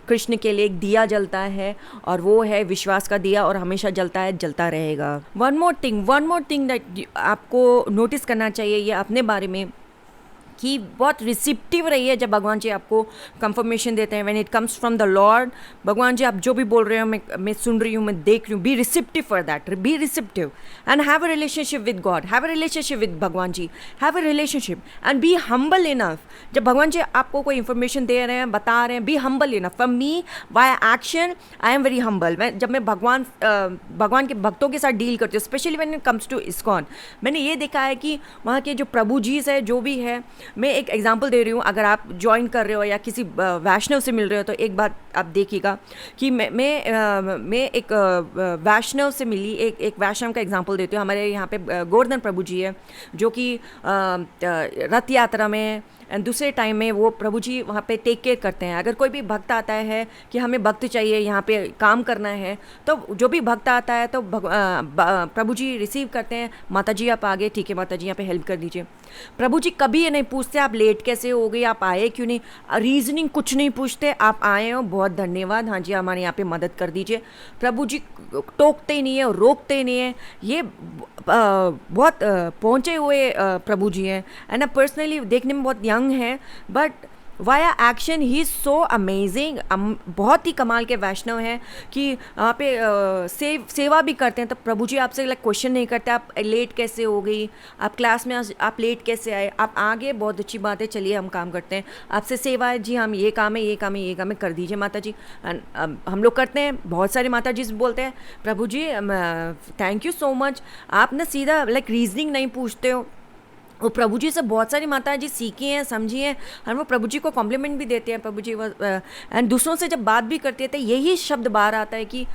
कृष्ण के लिए एक दिया जलता है और वो है विश्वास का दिया और हमेशा जलता है, जलता रहेगा। वन मोर थिंग दैट आपको नोटिस करना चाहिए ये अपने बारे में कि बहुत रिसिप्टिव रही है जब भगवान जी आपको कंफर्मेशन देते हैं। When it comes from the Lord, भगवान जी आप जो भी बोल रहे हो मैं सुन रही हूँ, मैं देख रही हूँ। Be receptive for that, be receptive and have a relationship with God, have a relationship with Bhagwan ji, have a relationship and be humble enough. जब भगवान जी आपको कोई इन्फॉर्मेशन दे रहे हैं, बता रहे हैं, B humble enough. For me by action I am very humble. जब मैं भगवान के भक्तों के साथ डील करती हूँ, specially when it comes to ISKCON, मैंने ये देखा है कि वहाँ के जो प्रभु जी है, जो भी है, मैं एक एग्जांपल दे रही हूँ। अगर आप ज्वाइन कर रहे हो या किसी वैष्णव से मिल रहे हो तो एक बात आप देखिएगा कि मैं एक वैष्णव से मिली, एक वैष्णव का एग्जांपल देती हूँ। हमारे यहाँ पे गोवर्धन प्रभु जी है जो कि रथ यात्रा में एंड दूसरे टाइम में वो प्रभु जी वहाँ पे टेक केयर करते हैं। अगर कोई भी भक्त आता है कि हमें भक्त चाहिए, यहाँ पे काम करना है, तो जो भी भक्त आता है तो प्रभु जी रिसीव करते हैं। माता जी आप आगे, ठीक है माता जी यहाँ पे हेल्प कर दीजिए। प्रभु जी कभी ये नहीं पूछते आप लेट कैसे हो गई, आप आए क्यों नहीं, रीजनिंग कुछ नहीं पूछते, आप आए हो बहुत धन्यवाद, हाँ जी हमारे यहाँ पे मदद कर दीजिए। प्रभु जी टोकते ही नहीं है, रोकते नहीं है। ये बहुत पहुँचे हुए प्रभु जी हैं। एंड पर्सनली देखने में बहुत यंग है, but via action he is so amazing. बहुत ही कमाल के वैष्णव हैं कि वहाँ पे सेवा भी करते हैं। तो प्रभु जी आपसे लाइक क्वेश्चन नहीं करते आप लेट कैसे हो गई, आप क्लास में आप लेट कैसे आए, आप आगे, बहुत अच्छी बात है, चलिए हम काम करते हैं। आपसे सेवा है जी, हम ये काम है, ये काम है, ये काम है, कर दीजिए माता जी। हम लोग करते हैं। बहुत सारे माता जी बोलते हैं प्रभु जी थैंक यू सो मच, आप ना सीधा लाइक रीजनिंग नहीं पूछते हो। वो प्रभु जी से बहुत सारी माता जी सीखी हैं, समझी हैं, और वो प्रभु जी को कॉम्प्लीमेंट भी देते हैं। प्रभु जी एंड दूसरों से जब बात भी करती है तो यही शब्द बाहर आता है कि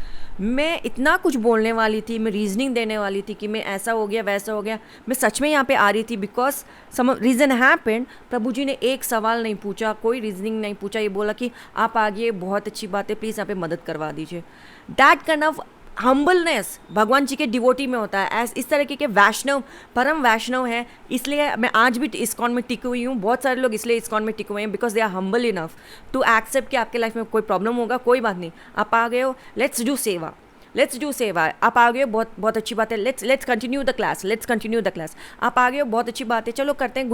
मैं इतना कुछ बोलने वाली थी, मैं रीजनिंग देने वाली थी कि मैं ऐसा हो गया वैसा हो गया, मैं सच में यहाँ पे आ रही थी बिकॉज सम रीज़न हैपेंड। प्रभु जी ने एक सवाल नहीं पूछा, कोई रीजनिंग नहीं पूछा, ये बोला कि आप आगे, बहुत अच्छी बात है, प्लीज़ यहाँ पे मदद करवा दीजिए। दैट काइंड ऑफ हम्बलनेस भगवान जी के डिवोटी में होता है। इस तरीके के वैष्णव, परम वैष्णव है, इसलिए मैं आज भी इस्कॉन में टिकी हुई हूँ। बहुत सारे लोग इसलिए इस्कॉन में टिके हुए हैं because they are humble enough to accept कि आपके लाइफ में कोई प्रॉब्लम होगा, कोई बात नहीं, आप आ गए हो, लेट्स डू सेवा, लेट्स डू सेवा। आप आ गए हो, बहुत बहुत अच्छी बात है, let's continue the class, let's continue the class. आप आ गए हो, बहुत अच्छी बात है, चलो करते हैं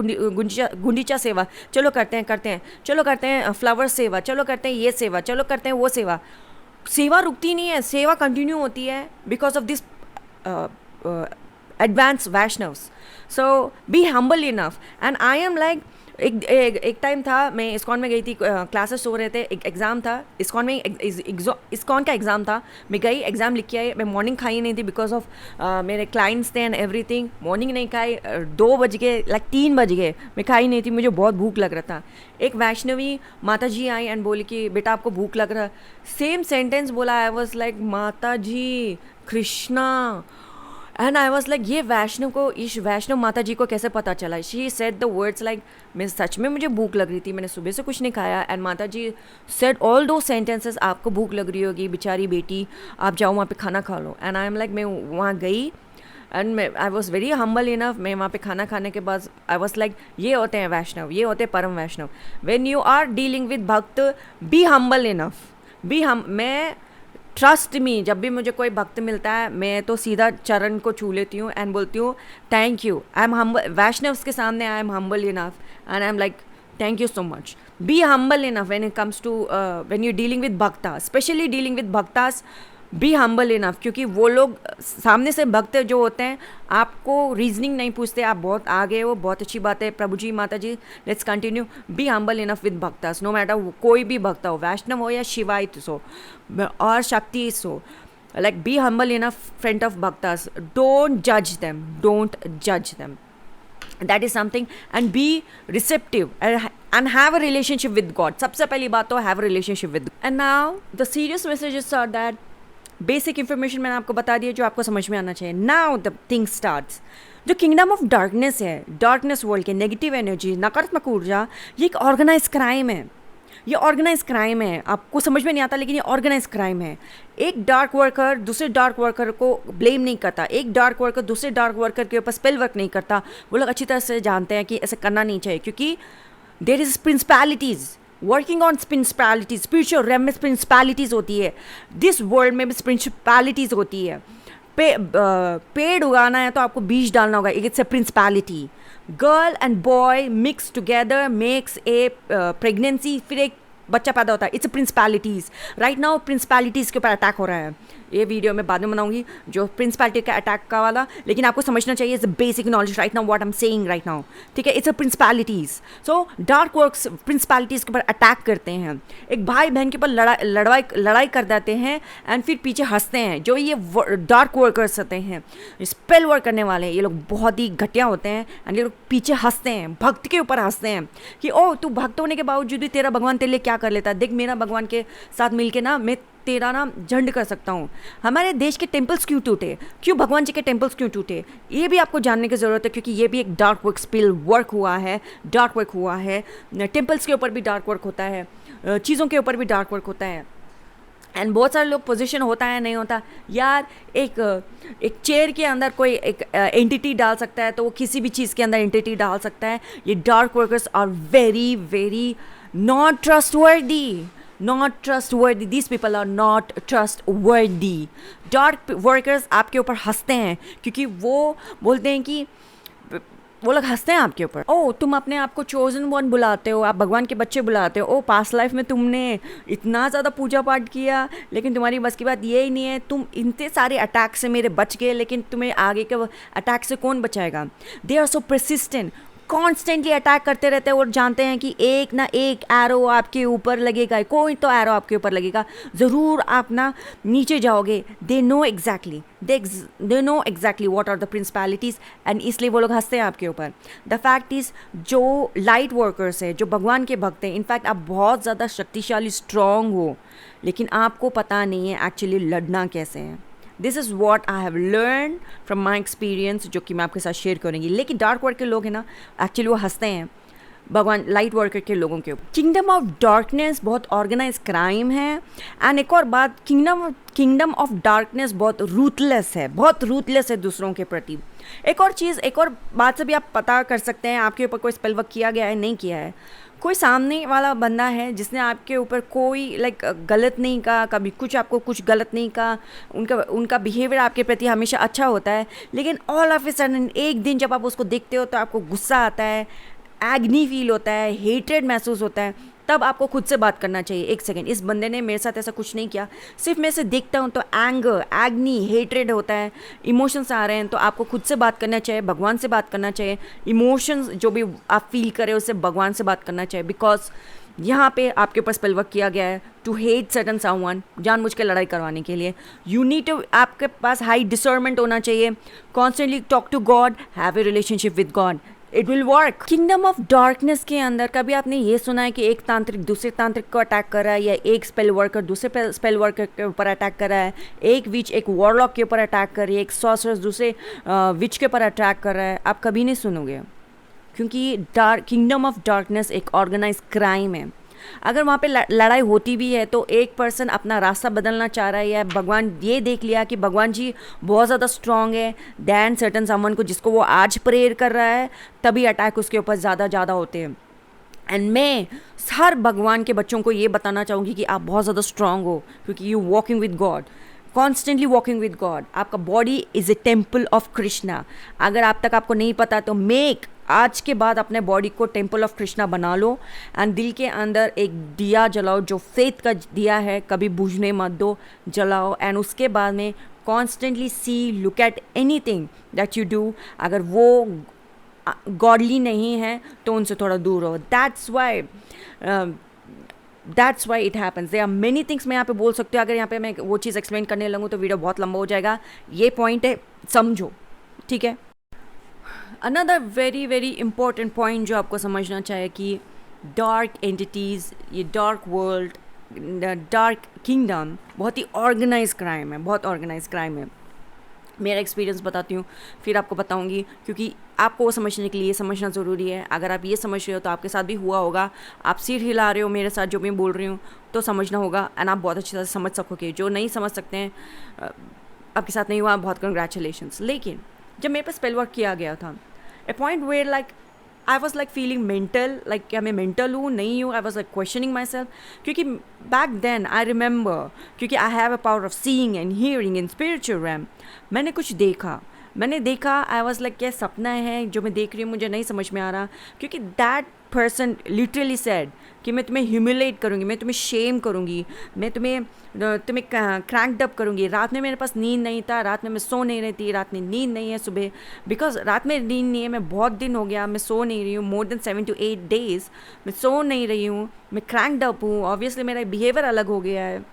गुंडीचा सेवा, चलो करते हैं, चलो करते हैं फ्लावर सेवा, चलो करते हैं ये सेवा, चलो करते हैं वो सेवा। सेवा रुकती नहीं है, सेवा कंटिन्यू होती है because of this advance Vaishnavs. So be humble enough. And I am like एक टाइम था, मैं इस्कॉन में गई थी, क्लासेस हो रहे थे, एक एग्ज़ाम था इस्कॉन में, इस्कॉन का एग्ज़ाम था। मैं गई, एग्ज़ाम लिख के आई। मैं मॉर्निंग खाई नहीं थी बिकॉज ऑफ मेरे क्लाइंट्स थे एंड एवरीथिंग। मॉर्निंग नहीं खाई, 2 बज गए, लाइक 3 बज गए, मैं खाई नहीं थी, मुझे बहुत भूख लग रहा था। एक वैष्णवी माता जी आई एंड बोली कि बेटा आपको भूख लग रहा है। सेम सेंटेंस बोला, आई was like Mata ji Krishna. And I was like ये वैष्णव को, इस वैष्णव माता जी को कैसे पता चला। She said the words like मैं सच में, मुझे भूख लग रही थी, मैंने सुबह से कुछ नहीं खाया। एंड माता जी सेड ऑल दो सेंटेंसेस, आपको भूख लग रही होगी बेचारी बेटी, आप जाओ वहाँ पे खाना खा लो। एंड आई एम लाइक मैं वहाँ गई and I was very humble enough. मैं वहाँ पे खाना खाने के बाद आई वॉज लाइक ये होते हैं वैष्णव, ये होते हैं परम वैष्णव। When you are dealing with bhakt, be humble enough, मैं ट्रस्ट मी, जब भी मुझे कोई भक्त मिलता है मैं तो सीधा चरण को छू लेती हूँ एंड बोलती हूँ thank you. I am humble, Vaishnavs के सामने I am humble enough and I am like thank you so much. Be humble enough when it comes to when you dealing with bhakta, specially dealing with bhaktas, be humble enough. क्योंकि वो लोग सामने से भक्त जो होते हैं आपको रीजनिंग नहीं पूछते, आप बहुत आगे हो, बहुत अच्छी बात है, प्रभु जी माता जी let's continue. Be humble enough with bhaktas, no matter कोई भी भक्त हो, वैष्णव हो या शिवायत हो और शक्ति हो, like B humble enough front of bhaktas, don't जज देम, डोंट जज them, that is something, and be receptive and have a relationship with God. सबसे पहली बात तो have a relationship with God. And now the serious messages are that basic information मैंने आपको बता दी है जो आपको समझ में आना चाहिए। Now the thing starts. जो किंगडम ऑफ डार्कनेस है, डार्कनेस वर्ल्ड के नेगेटिव एनर्जी, नकारात्मक ऊर्जा, ये एक ऑर्गेनाइज क्राइम है। ये ऑर्गेनाइज क्राइम है, आपको समझ में नहीं आता लेकिन ये ऑर्गेनाइज क्राइम है। एक डार्क वर्कर दूसरे डार्क वर्कर को ब्लेम नहीं करता, एक डार्क वर्कर दूसरे डार्क वर्कर के ऊपर स्पेल वर्क नहीं करता। वो लोग अच्छी तरह से जानते हैं कि ऐसा करना नहीं चाहिए, क्योंकि there is principalities working on, principalities spiritual realm में प्रिंसिपैलिटीज़ होती है, दिस वर्ल्ड में भी प्रिंसिपैलिटीज़ होती है। पेड़ उगाना है तो आपको बीज डालना होगा, it's a principality. Girl and boy mix together makes a pregnancy, फिर एक बच्चा पैदा होता है, it's principalities. Right now principalities के ऊपर अटैक हो रहा है। ये वीडियो मैं बाद में बनाऊंगी जो प्रिंसिपैलिटी का अटैक का वाला, लेकिन आपको समझना चाहिए it's basic knowledge right now what I am saying right now, ठीक है। It's a principalities. So dark works principalities के ऊपर अटैक करते हैं, एक भाई बहन के ऊपर लड़ाई कर देते हैं एंड फिर पीछे हंसते हैं। जो ये डार्क वर्कर्स होते हैं, स्पेल वर्क करने वाले, ये लोग बहुत ही घटिया होते हैं एंड ये लोग पीछे हंसते हैं, भक्त के ऊपर हंसते हैं कि ओ तू भक्त होने के बावजूद भी तेरा भगवान तेरे लिए क्या कर लेता है, देख मेरा भगवान के साथ मिलके ना मैं तेरा ना झंड कर सकता हूँ। हमारे देश के टेम्पल्स क्यों टूटे, क्यों भगवान जी के टेम्पल्स क्यों टूटे, ये भी आपको जानने की ज़रूरत है, क्योंकि ये भी एक डार्क वर्क स्पिल वर्क हुआ है, डार्क वर्क हुआ है। टेम्पल्स के ऊपर भी डार्क वर्क होता है, चीज़ों के ऊपर भी डार्क वर्क होता है। एंड बहुत सारे लोग पोजीशन होता है नहीं होता यार, एक चेयर के अंदर कोई एक एंटिटी डाल सकता है तो वो किसी भी चीज़ के अंदर एंटिटी डाल सकता है। ये dark workers are very very not trustworthy, not trustworthy, this people are not trustworthy. Dark workers आपके ऊपर हंसते हैं क्योंकि वो बोलते हैं कि वो लोग हंसते हैं आपके ऊपर। ओ तुम अपने आप को चोजन वन बुलाते हो, आप भगवान के बच्चे बुलाते हो, ओ पास्ट लाइफ में तुमने इतना ज़्यादा पूजा पाठ किया लेकिन तुम्हारी बस की बात ये ही नहीं है, तुम इतने सारे अटैक से मेरे बच गए लेकिन तुम्हें आगे के अटैक से कौन बचाएगा। They are so persistent, constantly attack करते रहते हैं और जानते हैं कि एक ना एक एरो आपके ऊपर लगेगा, कोई तो एरो आपके ऊपर लगेगा, ज़रूर आप ना नीचे जाओगे। They know exactly, they know exactly what are the principalities and इसलिए वो लोग हंसते हैं आपके ऊपर। द फैक्ट इज़ जो लाइट वर्कर्स है, जो भगवान के भक्त हैं, इनफैक्ट आप बहुत ज़्यादा शक्तिशाली स्ट्रॉन्ग हो लेकिन आपको पता नहीं है एक्चुअली लड़ना कैसे है। This is what I have learn from my experience, जो कि मैं आपके साथ शेयर करूँगी। लेकिन डार्क वर्क के लोग हैं ना, एक्चुअली वो हंसते हैं भगवान लाइट वर्कर के लोगों के ऊपर। किंगडम ऑफ डार्कनेस बहुत ऑर्गेनाइज क्राइम है। एंड एक और बात, किंगडम ऑफ डार्कनेस बहुत रूथलेस है, बहुत रूथलेस है दूसरों के प्रति। एक और चीज़, एक और बात से भी आप पता कर सकते हैं आपके ऊपर कोई स्पेल वर्क किया गया है नहीं किया है। कोई सामने वाला बंदा है जिसने आपके ऊपर कोई गलत नहीं कहा, कभी कुछ आपको कुछ गलत नहीं कहा, उनका बिहेवियर आपके प्रति हमेशा अच्छा होता है, लेकिन ऑल ऑफ ए सडन एक दिन जब आप उसको देखते हो तो आपको गुस्सा आता है, एग्नी फील होता है, हेट्रेड महसूस होता है, तब आपको खुद से बात करना चाहिए। एक सेकेंड, इस बंदे ने मेरे साथ ऐसा कुछ नहीं किया, सिर्फ मैं इसे देखता हूँ तो एंगर, एग्नी, हेट्रेड होता है, इमोशंस आ रहे हैं, तो आपको खुद से बात करना चाहिए, भगवान से बात करना चाहिए। इमोशंस जो भी आप फील करें उससे भगवान से बात करना चाहिए, बिकॉज यहाँ पे आपके ऊपर स्पेल वर्क किया गया है टू हेट सर्टन समवन, जानबूझ के लड़ाई करवाने के लिए। यू नीड टू, आपके पास हाई डिसर्नमेंट होना चाहिए, constantly talk to God, have a relationship with God, it will work. Kingdom of darkness के अंदर कभी आपने ये सुना है कि एक तांत्रिक दूसरे तांत्रिक को अटैक कर रहा है, या एक स्पेल वर्कर दूसरे स्पेल वर्कर के ऊपर अटैक कर रहा है, एक विच एक वॉरलॉक के ऊपर अटैक कर रही है, एक सॉर्सरर दूसरे विच के ऊपर अटैक कर रहा है? आप कभी नहीं सुनोगे, क्योंकि किंगडम ऑफ डार्कनेस एक ऑर्गेनाइज क्राइम है। अगर वहाँ पे लड़ाई होती भी है तो एक पर्सन अपना रास्ता बदलना चाह रहा है, या भगवान ये देख लिया कि भगवान जी बहुत ज़्यादा स्ट्रॉन्ग है दैन सर्टन समवन को जिसको वो आज प्रेयर कर रहा है, तभी अटैक उसके ऊपर ज़्यादा होते हैं। एंड मैं हर भगवान के बच्चों को ये बताना चाहूँगी कि आप बहुत ज़्यादा स्ट्रॉन्ग हो, क्योंकि you walking with God, constantly walking with God. आपका body is a temple of Krishna. अगर आप तक आपको नहीं पता तो आज के बाद अपने बॉडी को टेम्पल ऑफ कृष्णा बना लो, एंड दिल के अंदर एक दिया जलाओ, जो फेथ का दिया है, कभी बुझने मत दो, जलाओ। एंड उसके बाद में constantly see, look at anything that you do, अगर वो गॉडली नहीं है तो उनसे थोड़ा दूर रहो। That's why it happens. There are many things मैं यहाँ पे बोल सकती हूँ, अगर यहाँ पे मैं वो चीज़ एक्सप्लेन करने लगूँ तो वीडियो बहुत लंबा हो जाएगा। ये पॉइंट है, समझो, ठीक है। Another very very important point जो आपको समझना चाहिए कि डार्क एंटिटीज़, ये डार्क वर्ल्ड, डार्क किंगडम बहुत ही ऑर्गेनाइज क्राइम है, बहुत ऑर्गेनाइज क्राइम है। मेरा एक्सपीरियंस बताती हूँ, फिर आपको बताऊँगी, क्योंकि आपको वो समझने के लिए समझना ज़रूरी है। अगर आप ये समझ रहे हो तो आपके साथ भी हुआ होगा, आप सिर हिला रहे हो मेरे साथ जो मैं बोल रही हूँ, तो समझना होगा एंड आप बहुत अच्छी तरह से समझ सकोगे। जो नहीं समझ सकते हैं, आपके साथ नहीं हुआ, बहुत कंग्रेचुलेशंस। लेकिन जब मेरे पे स्पेल वर्क किया गया था, a point where I was feeling mental, क्या मैं mental हूँ नहीं हूँ, I was questioning myself, क्योंकि back then I remember, क्योंकि I have a power of seeing and hearing in spiritual realm, मैंने कुछ देखा, I was क्या सपना है जो मैं देख रही हूँ, मुझे नहीं समझ में आ रहा, क्योंकि that person literally said कि मैं तुम्हें ह्यूमिलेट करूँगी, मैं तुम्हें शेम करूँगी, मैं तुम्हें क्रैंक्ड अप करूँगी। रात में मेरे पास नींद नहीं था, रात में मैं सो नहीं रही थी, रात में नींद नहीं है सुबह, बिकॉज रात में नींद नहीं है, मैं बहुत दिन हो गया मैं सो नहीं रही हूँ, मोर देन 7 to 8 days मैं सो नहीं रही हूँ, मैं क्रैंक्ड अप हूँ, ऑब्वियसली मेरा बिहेवियर अलग हो गया है।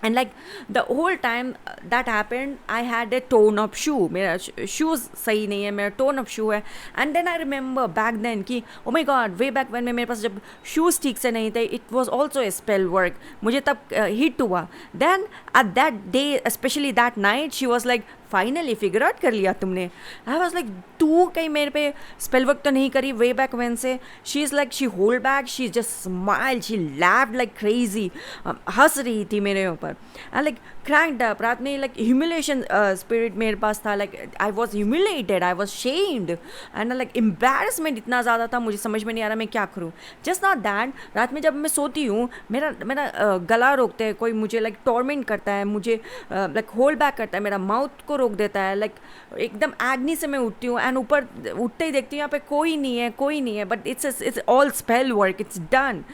And like the whole time that happened I had a torn up shoe, मेरा शूज़ सही नहीं है, मेरा टोन अप शू है. And then I remember back then कि oh my God, way back when में मेरे पास जब शूज़ ठीक से नहीं थे, it was also a spell work. मुझे तब हिट हुआ. Then at that day, specially that night, she was like finally figure out कर लिया तुमने. आई वॉज लाइक तू कहीं मेरे पे स्पेल वर्क तो नहीं करी way back when say. She is like, she hold back, she just smile, she laughed like crazy, हंस रही थी मेरे ऊपर. And like cranked up. रात में लाइक ह्यूमिलेशन स्पिरिट मेरे पास था. Like I was humiliated, I was shamed and like embarrassment इतना ज़्यादा था, मुझे समझ में नहीं आ रहा मैं क्या करूँ. जस्ट नॉट दैट, रात में जब मैं सोती हूँ, मेरा मेरा गला रोकते हैं कोई, मुझे लाइक टॉर्मेंट करता है, मुझे लाइक होल्ड बैक करता है, मेरा माउथ को रोक देता है. लाइक एकदम एग्नी से मैं उठती हूँ एंड ऊपर उठते ही देखती हूँ यहाँ पे कोई नहीं है, कोई नहीं है. But it's all spell work, it's done.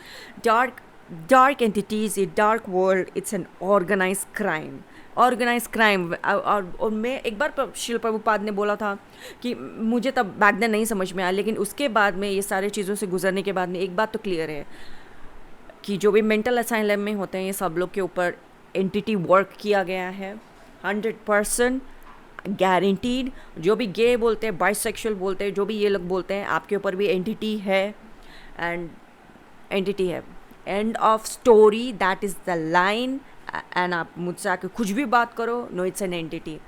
Dark entities, a dark world, it's an organized crime. Organize crime. और मैं एक बार शिल प्रभुपाद ने बोला था कि मुझे तब बैक देन नहीं समझ में आया, लेकिन उसके बाद में ये सारी चीज़ों से गुजरने के बाद में एक बात तो क्लियर है कि जो भी मेंटल असाइलम में होते हैं, ये सब लोग के ऊपर एंटिटी वर्क किया गया है 100% गारंटीड. जो भी गे बोलते हैं, बाइसेक्सुअल बोलते हैं, जो भी ये लोग बोलते हैं, आपके ऊपर भी एंटिटी है. एंड एंटिटी है, and of story, that is the line. And आप मुझसे आके कुछ भी बात करो, no it's an entity.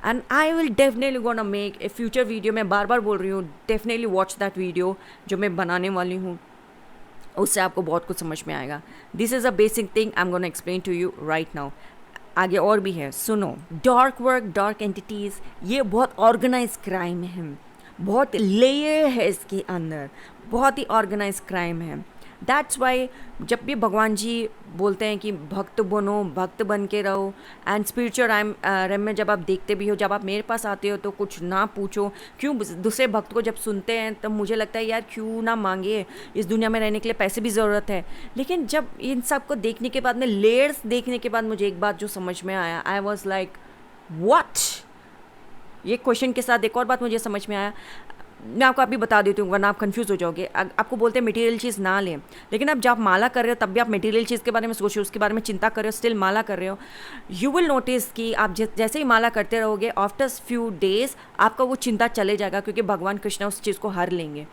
And I will definitely gonna make a future video. मैं बार बार बोल रही हूँ, डेफिनेटली वॉच दैट वीडियो जो मैं बनाने वाली हूँ, उससे आपको बहुत कुछ समझ में आएगा. This is a basic thing I am gonna explain to you right now. आगे और भी है, सुनो. डार्क वर्क, डार्क एंटिटीज़, ये बहुत ऑर्गेनाइज क्राइम है, बहुत लेयर है इसके अंदर, बहुत ही ऑर्गेनाइज क्राइम है. दैट्स वाई जब भी भगवान जी बोलते हैं कि भक्त बनो, भक्त बन के रहो, एंड स्पिरिचुअल रैम में जब आप देखते भी हो, जब आप मेरे पास आते हो तो कुछ ना पूछो. क्यों? दूसरे भक्त को जब सुनते हैं तब मुझे लगता है यार क्यों ना मांगे, इस दुनिया में रहने के लिए पैसे भी ज़रूरत है. लेकिन जब इन सब को देखने के बाद में, लेयर्स देखने के बाद, मुझे एक बात जो समझ में आया, आई वॉज लाइक व्हाट. ये क्वेश्चन के साथ एक और बात मुझे समझ में आया, मैं आपको अभी बता देती हूँ वरना आप कंफ्यूज हो जाओगे. आपको बोलते हैं मटेरियल चीज़ ना लें, लेकिन अब जब आप माला कर रहे हो तब भी आप मटेरियल चीज़ के बारे में सोच रहे हो, उसके बारे में चिंता कर रहे हो, स्टिल माला कर रहे हो. यू विल नोटिस कि आप जैसे ही माला करते रहोगे, आफ्टर फ्यू डेज आपका वो चिंता चले जाएगा, क्योंकि भगवान कृष्ण उस चीज़ को हर लेंगे.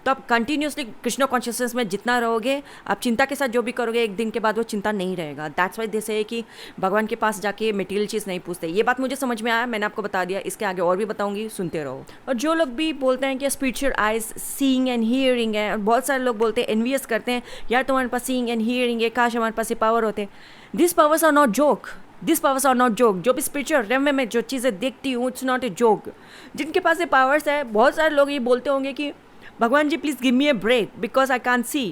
तो आप कंटिन्यूसली कृष्ण कॉन्शियसनेस में जितना रहोगे, आप चिंता के साथ जो भी करोगे, एक दिन के बाद वो चिंता नहीं रहेगा. दैट्स वाई जैसे है कि भगवान के पास जाके मटेरियल चीज़ नहीं पूछते. ये बात मुझे समझ में आया, मैंने आपको बता दिया. इसके आगे और भी बताऊंगी, सुनते रहो. और जो लोग भी बोलते हैं कि spiritual eyes seeing and hearing है, और बहुत सारे लोग बोलते हैं, एनवियस करते हैं, यार तुम्हारे पास सीइंग एंड हियरिंग है, काश हमारे पास ये पावर होते. This powers are not joke, this powers are not joke. जो भी स्पिरिचुअल रेम में मैं जो चीज़ें देखती हूँ, इट्स नॉट ए जोक. जिनके पास ये पावर्स है, बहुत सारे लोग ये बोलते होंगे कि भगवान जी please give me a break because I can't see.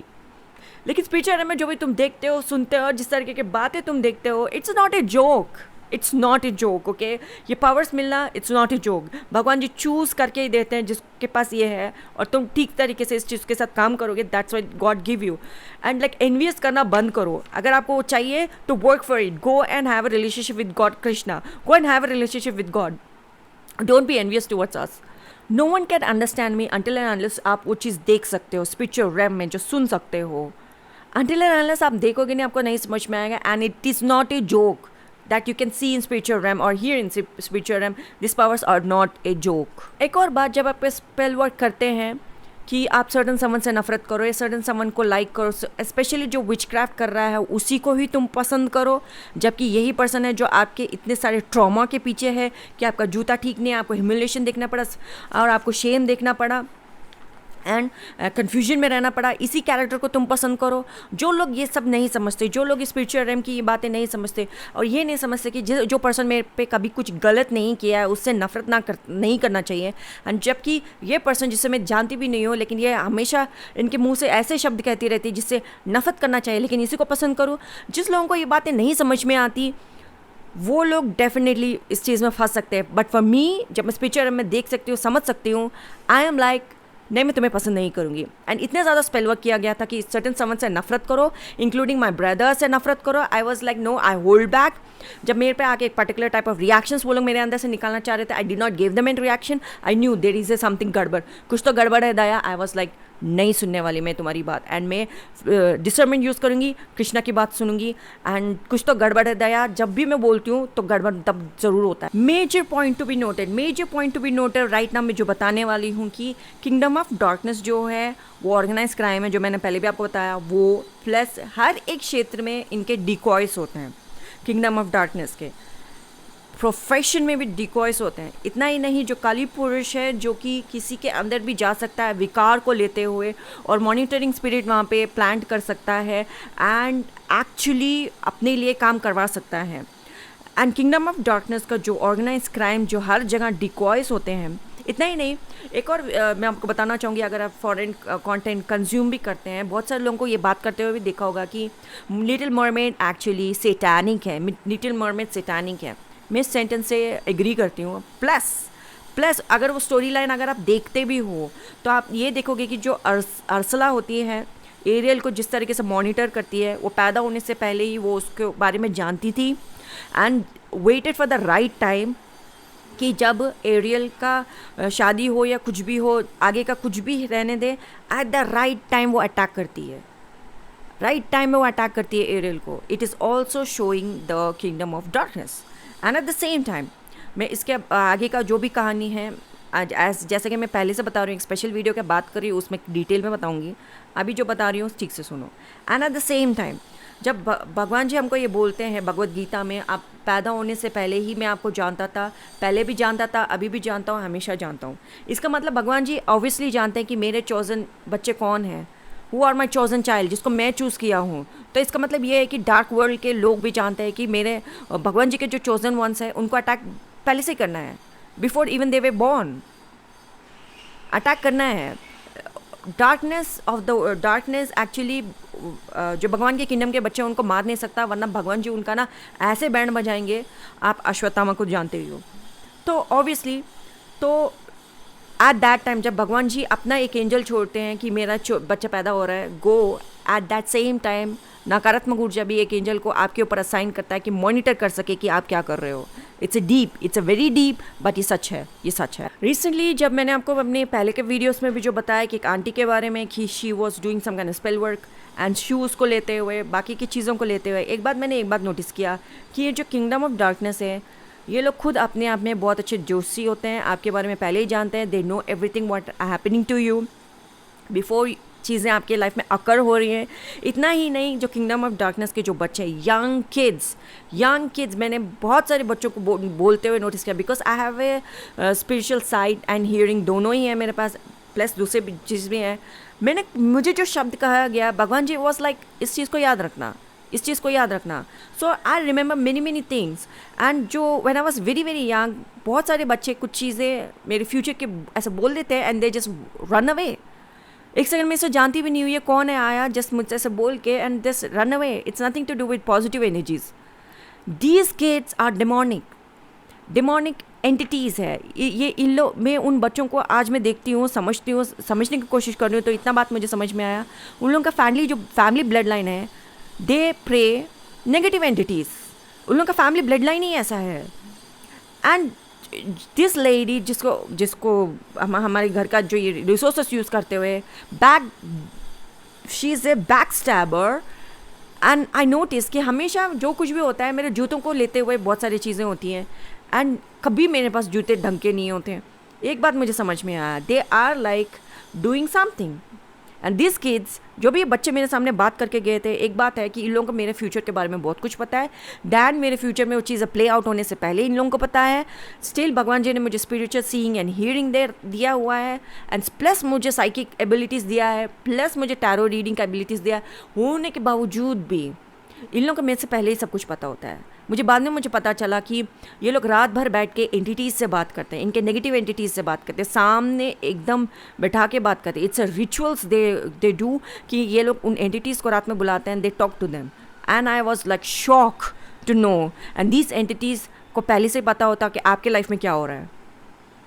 लेकिन स्पिरिचुअल में जो भी तुम देखते हो, सुनते हो, जिस तरीके की बातें तुम देखते हो, it's not a joke, it's not a joke. Okay, ये पावर्स मिलना, इट्स नॉट ए जोक. भगवान जी चूज़ करके ही देते हैं जिसके पास ये है, और तुम ठीक तरीके से इस चीज़ के साथ काम करोगे, that's why God give you. And like envious करना बंद करो. अगर आपको वो चाहिए तो work for it, go and have a relationship with God Krishna, go and have a relationship with God. Don't be envious towards us. No one can understand me until and unless आप वो चीज़ देख सकते हो स्पिरिचुअल रैम में, जो सुन सकते हो. Until and unless आप देखोगे नहीं, आपको नहीं समझ में आएगा. And it is not a joke that you can see in spiritual realm or hear in spiritual realm. These powers are not a joke. एक और बात, जब आप स्पेल वर्क करते हैं कि आप सर्टन समन से नफरत करो, या सर्टन समन को लाइक करो, स्पेशली जो विचक्राफ्ट कर रहा है उसी को ही तुम पसंद करो, जबकि यही पर्सन है जो आपके इतने सारे ट्रॉमा के पीछे है कि आपका जूता ठीक नहीं है, आपको ह्यूमिलेशन देखना पड़ा और आपको शेम देखना पड़ा एंड कन्फ्यूजन में रहना पड़ा. इसी कैरेक्टर को तुम पसंद करो. जो लोग ये सब नहीं समझते, जो लोग स्पिरिचुअल रेम की ये बातें नहीं समझते, और ये नहीं समझते कि जो पर्सन मेरे पे कभी कुछ गलत नहीं किया है, उससे नफरत नहीं करना चाहिए. एंड जबकि ये पर्सन जिसे मैं जानती भी नहीं हूँ, लेकिन ये हमेशा इनके मुंह से ऐसे शब्द कहती रहती है जिससे नफरत करना चाहिए, लेकिन इसी को पसंद करो. जिस लोगों को ये बातें नहीं समझ में आती, वो लोग डेफिनेटली इस चीज़ में फंस सकते हैं. बट फॉर मी, जब मैं स्पिरिचुअल रेम में देख सकती हूँ, समझ सकती हूँ, आई एम लाइक नहीं, मैं तुम्हें पसंद नहीं करूँगी. एंड इतने ज़्यादा स्पेल वर्क किया गया था कि सर्टन समन से नफरत करो, इंक्लूडिंग माई ब्रदर से नफरत करो. I was like no, I hold back. जब मेरे पे आके एक पर्टिकुलर टाइप ऑफ रिएक्शंस वो लोग मेरे अंदर से निकालना चाह रहे थे, I did not give them an reaction. I knew there is a something गड़बड़, कुछ तो गड़बड़ है दया. आई वॉज लाइक नहीं सुनने वाली मैं तुम्हारी बात, एंड मैं डिसर्मेंट यूज़ करूँगी, कृष्णा की बात सुनूंगी, एंड कुछ तो गड़बड़ है दया, जब भी मैं बोलती हूँ तो गड़बड़ तब ज़रूर होता है। Major point to be noted right now मैं जो बताने वाली हूँ कि किंगडम ऑफ डार्कनेस जो है वो ऑर्गेनाइज क्राइम है, जो मैंने पहले भी आपको बताया वो, प्लस हर एक क्षेत्र में इनके डिकॉयस होते हैं। किंगडम ऑफ डार्कनेस के प्रोफेशन में भी डिकॉयस होते हैं। इतना ही नहीं, जो काली पुरुष है जो कि किसी के अंदर भी जा सकता है विकार को लेते हुए, और मॉनिटरिंग स्पिरिट वहाँ पे प्लांट कर सकता है एंड एक्चुअली अपने लिए काम करवा सकता है। एंड किंगडम ऑफ डार्कनेस का जो ऑर्गेनाइज क्राइम जो हर जगह डिकॉयस होते हैं। इतना ही नहीं, एक और मैं आपको बताना चाहूँगी, अगर आप फॉरेन कंटेंट कंज्यूम भी करते हैं, बहुत सारे लोगों को ये बात करते हुए भी देखा होगा कि लिटिल मरमेड एक्चुअली सैटानिक है, लिटिल मरमेड सैटानिक है। मैं इस सेंटेंस से एग्री करती हूँ। प्लस अगर वो स्टोरी लाइन अगर आप देखते भी हो तो आप ये देखोगे कि जो अर्सला होती है एरियल को जिस तरीके से मॉनिटर करती है, वो पैदा होने से पहले ही वो उसके बारे में जानती थी and waited for the right time कि जब एरियल का शादी हो या कुछ भी हो, आगे का कुछ भी रहने दे, एट द राइट टाइम वो अटैक करती है, राइट टाइम में वो अटैक करती है एरियल को। It is also showing the kingdom of darkness. And eight the same time मैं इसके आगे का जो भी कहानी है आज जैसे कि मैं पहले से बता रही हूँ, एक स्पेशल वीडियो की बात कर रही हूँ उसमें डिटेल में बताऊँगी, अभी जो बता रही हूँ ठीक से सुनो। And eight the same time जब भगवान जी हमको ये बोलते हैं भगवत गीता में, आप पैदा होने से पहले ही मैं आपको जानता था, पहले भी जानता था, अभी भी जानता हूँ, हमेशा जानता हूँ। इसका मतलब भगवान जी ऑब्वियसली जानते हैं कि मेरे चॉजन बच्चे कौन हैं, who are my chosen child, जिसको मैं चूज़ किया हूँ। तो इसका मतलब ये है कि डार्क वर्ल्ड के लोग भी जानते हैं कि मेरे भगवान जी के जो चॉजन वंस हैं उनको अटैक पहले से करना है, before even they way born attack करना है। डार्कनेस एक्चुअली जो भगवान के किंगडम के बच्चे हैं उनको मार नहीं सकता, वरना भगवान जी उनका ना ऐसे बैंड बजाएंगे, आप अश्वत्थामा को जानते ही हो। तो ऑब्वियसली तो एट दैट टाइम जब भगवान जी अपना एक एंजल छोड़ते हैं कि मेरा बच्चा पैदा हो रहा है, go at that same time नकारात्मक ऊर्जा भी एक एंजल को आपके ऊपर असाइन करता है कि मॉनिटर कर सके कि आप क्या कर रहे हो। It's a very deep, but ये सच है। रिसेंटली जब मैंने आपको अपने पहले के वीडियोस में भी जो बताया कि एक आंटी के बारे में कि she was doing some kind of spell work and shoes को लेते हुए, बाकी की चीज़ों को लेते हुए, मैंने एक बात नोटिस किया कि ये जो किंगडम ऑफ डार्कनेस है, ये लोग खुद अपने आप में बहुत अच्छे जोशी होते हैं, आपके बारे में पहले ही जानते हैं, they know everything what happening to you before चीज़ें आपके लाइफ में अकर हो रही हैं। इतना ही नहीं, जो किंगडम ऑफ डार्कनेस के जो बच्चे यंग किड्स मैंने बहुत सारे बच्चों को बोलते हुए नोटिस किया, because I have a spiritual site and hearing दोनों ही है मेरे पास, प्लस दूसरे चीज़ भी हैं। मुझे जो शब्द कहा गया, भगवान जी वॉज लाइक इस चीज़ को याद रखना। So I remember many things and जो when I was very young, बहुत सारे बच्चे कुछ चीज़ें मेरे फ्यूचर के ऐसे बोल देते हैं and they just run away. एक सेकंड में इसे जानती भी नहीं हुई है कौन है आया जस्ट मुझसे ऐसे बोल के and just run away. It's nothing to do with positive energies. These kids are demonic entities है ये इन लोग। मैं उन बच्चों को आज मैं देखती हूँ, समझने की कोशिश कर रही हूँ, तो इतना बात मुझे समझ में आया, उन लोगों का फैमिली ब्लड लाइन है, दे प्रे नेगेटिव एंटिटीज़। उन लोगों का फैमिली ब्लड लाइन ही ऐसा है। एंड दिस लेडी जिसको हमारे घर का जो ये रिसोर्सेस यूज़ करते हुए she is a back stabber. And I notice कि हमेशा जो कुछ भी होता है मेरे जूतों को लेते हुए बहुत सारी चीज़ें होती हैं एंड कभी मेरे पास जूते ढंग के नहीं होते हैं। एक बात मुझे समझ में आया, they are like doing something and this kids, जो भी बच्चे मेरे सामने बात करके गए थे, एक बात है कि इन लोगों को मेरे फ्यूचर के बारे में बहुत कुछ पता है। दैन मेरे फ्यूचर में वो चीज़ें प्ले आउट होने से पहले इन लोगों को पता है। स्टिल भगवान जी ने मुझे स्पिरिचुअल सीइंग एंड हियरिंग दिया हुआ है एंड प्लस मुझे साइकिक एबिलिटीज़ दिया है, प्लस मुझे टैरो रीडिंग का एबिलिटीज़ दिया होने के बावजूद भी इन लोगों को मेरे से पहले ही सब कुछ पता होता है। बाद में मुझे पता चला कि ये लोग रात भर बैठ के एंटिटीज़ से बात करते हैं, इनके नेगेटिव एंटिटीज़ से बात करते हैं, सामने एकदम बैठा के बात करते हैं। It's a rituals they do कि ये लोग उन एंटिटीज़ को रात में बुलाते हैं, they talk to them and I was like shock to know. And these entities को पहले से पता होता कि आपके लाइफ में क्या हो रहा है,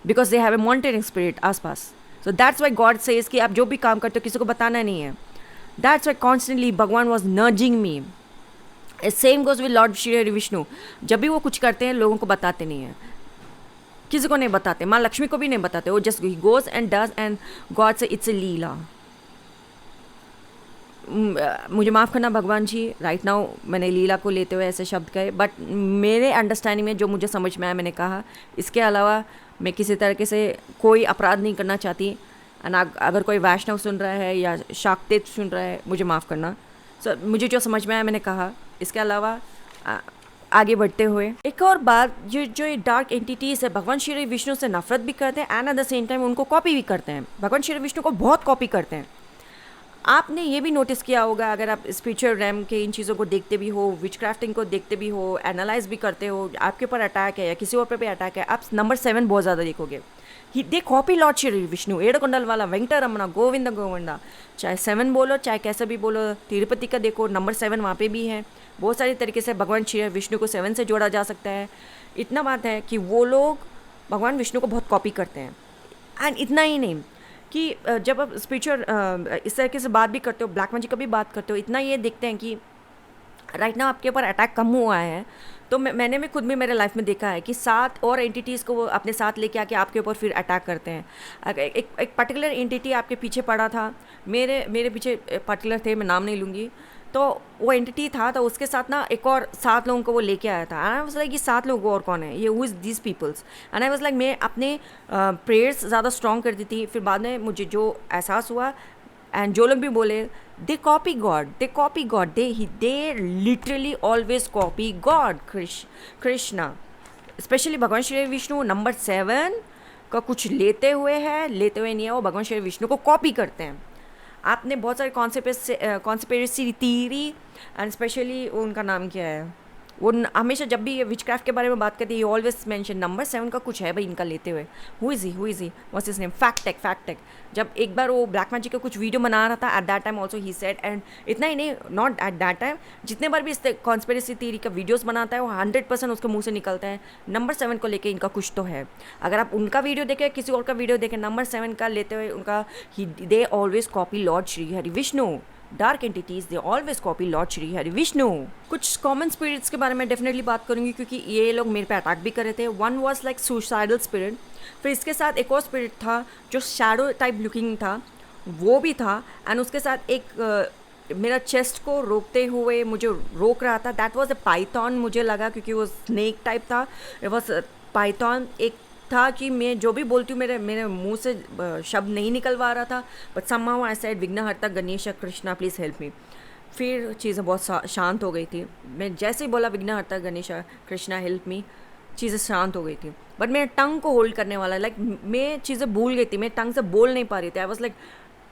because they have a monitoring spirit आसपास। So that's why God says कि आप जो भी काम करते हो किसी को बताना नहीं है। दैट्स वाई कॉन्स्टेंटली भगवान was nudging me. Same goes with Lord Shri Hari Vishnu, जब भी वो कुछ करते हैं लोगों को बताते नहीं हैं, किसी को नहीं बताते, माँ लक्ष्मी को भी नहीं बताते, वो just he goes and does and God से इट्स ए लीला। मुझे माफ़ करना भगवान जी, राइट नाउ मैंने लीला को लेते हुए ऐसे शब्द कहे, बट मेरे अंडरस्टैंडिंग में जो मुझे समझ में आया मैंने कहा। इसके अलावा मैं किसी तरीके से कोई अपराध नहीं करना चाहती। एंड अगर कोई वैष्णव सुन रहा है या शाक्तेय सुन रहा है, मुझे माफ़ करना। सो मुझे जो समझ में आया मैंने कहा। इसके अलावा आगे बढ़ते हुए एक और बात, जो ये डार्क एंटिटीज़ है, भगवान श्री विष्णु से नफरत भी करते हैं and eight the same time उनको कॉपी भी करते हैं। भगवान श्री विष्णु को बहुत कॉपी करते हैं। आपने ये भी नोटिस किया होगा, अगर आप स्पिरिचुअल रैम के इन चीज़ों को देखते भी हो, विच क्राफ्टिंग को देखते भी हो, एनालाइज भी करते हो, आपके ऊपर अटैक है या किसी और पे भी अटैक है, आप नंबर 7 बहुत ज़्यादा देखोगे। दे कॉपी लॉर्ड श्री विष्णु, एड़कोंडल वाला, वेंकटरमण, गोविंद गोविंदा, चाहे 7 बोलो चाहे कैसे भी बोलो। तिरुपति का देखो नंबर 7 वहाँ पे भी है। बहुत सारी तरीके से भगवान श्री विष्णु को 7 से जोड़ा जा सकता है। इतना बात है कि वो लोग भगवान विष्णु को बहुत कॉपी करते हैं। एंड इतना ही नहीं कि जब आप स्पिरिचुअल इस तरीके से बात भी करते हो, ब्लैक मैजिक का भी बात करते हो, इतना ये देखते हैं कि राइट नाउ आपके ऊपर अटैक कम हुआ है, तो मैंने भी खुद भी मेरे लाइफ में देखा है कि 7 और एंटिटीज़ को वो अपने साथ लेके आके आपके ऊपर फिर अटैक करते हैं। एक पर्टिकुलर एंटिटी आपके पीछे पड़ा था, मेरे पीछे पर्टिकुलर थे, मैं नाम नहीं लूँगी, तो वो एंटिटी था, तो उसके साथ ना एक और 7 लोगों को वो लेके आया था। एंड आई वाज लाइक ये 7 लोग और कौन है, ये who is this peoples. And I was like मैं अपने प्रेयर्स ज़्यादा स्ट्रॉन्ग कर दी थी। फिर बाद में मुझे जो एहसास हुआ, एंड जो लोग भी बोले they copy God, they literally always copy God, Krishna, specially भगवान श्री विष्णु नंबर 7 का कुछ लेते हुए नहीं है, वो भगवान श्री विष्णु को कॉपी करते हैं। आपने बहुत सारे कॉन्स्पिरेसी थीरी एंड स्पेशली उनका नाम क्या है, वो हमेशा जब भी ये विचक्राफ्ट के बारे में बात करती है, ऑलवेज मेंशन नंबर 7 का कुछ है भाई इनका लेते हुए। Who is he what's his name, fact tech. जब एक बार वो ब्लैक मैजिक का कुछ वीडियो बना रहा था, eight that time also he said, and इतना ही नहीं, नॉट एट दैट टाइम, जितने बार भी इस कॉन्स्पिरेसी थीरी का वीडियोस बनाता है, वो 100% उसके मुंह से निकलता है नंबर 7 को लेके इनका कुछ तो है। अगर आप उनका वीडियो देखें, किसी और का वीडियो देखें, नंबर 7 का लेते हुए उनका they always copy Lord Shri Hari Vishnu. Dark entities they always copy Lord Shri Hari Vishnu. कुछ कॉमन स्पिरिट्स के बारे में डेफिनेटली बात करूंगी, क्योंकि ये लोग मेरे पे अटैक भी कर रहे थे। One was like suicidal spirit, फिर इसके साथ एक और स्पिरिट था जो शैडो टाइप लुकिंग था, वो भी था। एंड उसके साथ एक मेरा चेस्ट को रोकते हुए मुझे रोक रहा था, दैट वाज अ पाइथन मुझे लगा, क्योंकि वो स्नेक टाइप था। It was Python. एक था कि मैं जो भी बोलती हूँ मेरे मुंह से शब्द नहीं निकलवा रहा था, बट समहाउ आई सेड विघ्नहर्ता Ganesh Krishna please help me. फिर चीज़ें बहुत शांत हो गई थी। मैं जैसे ही बोला विघ्नहर्ता गणेश कृष्णा हेल्प मी, चीज़ें शांत हो गई थी। बट मेरे टंग को होल्ड करने वाला, लाइक मैं चीज़ें भूल गई थी, मैं टंग से बोल नहीं पा रही थी। I was like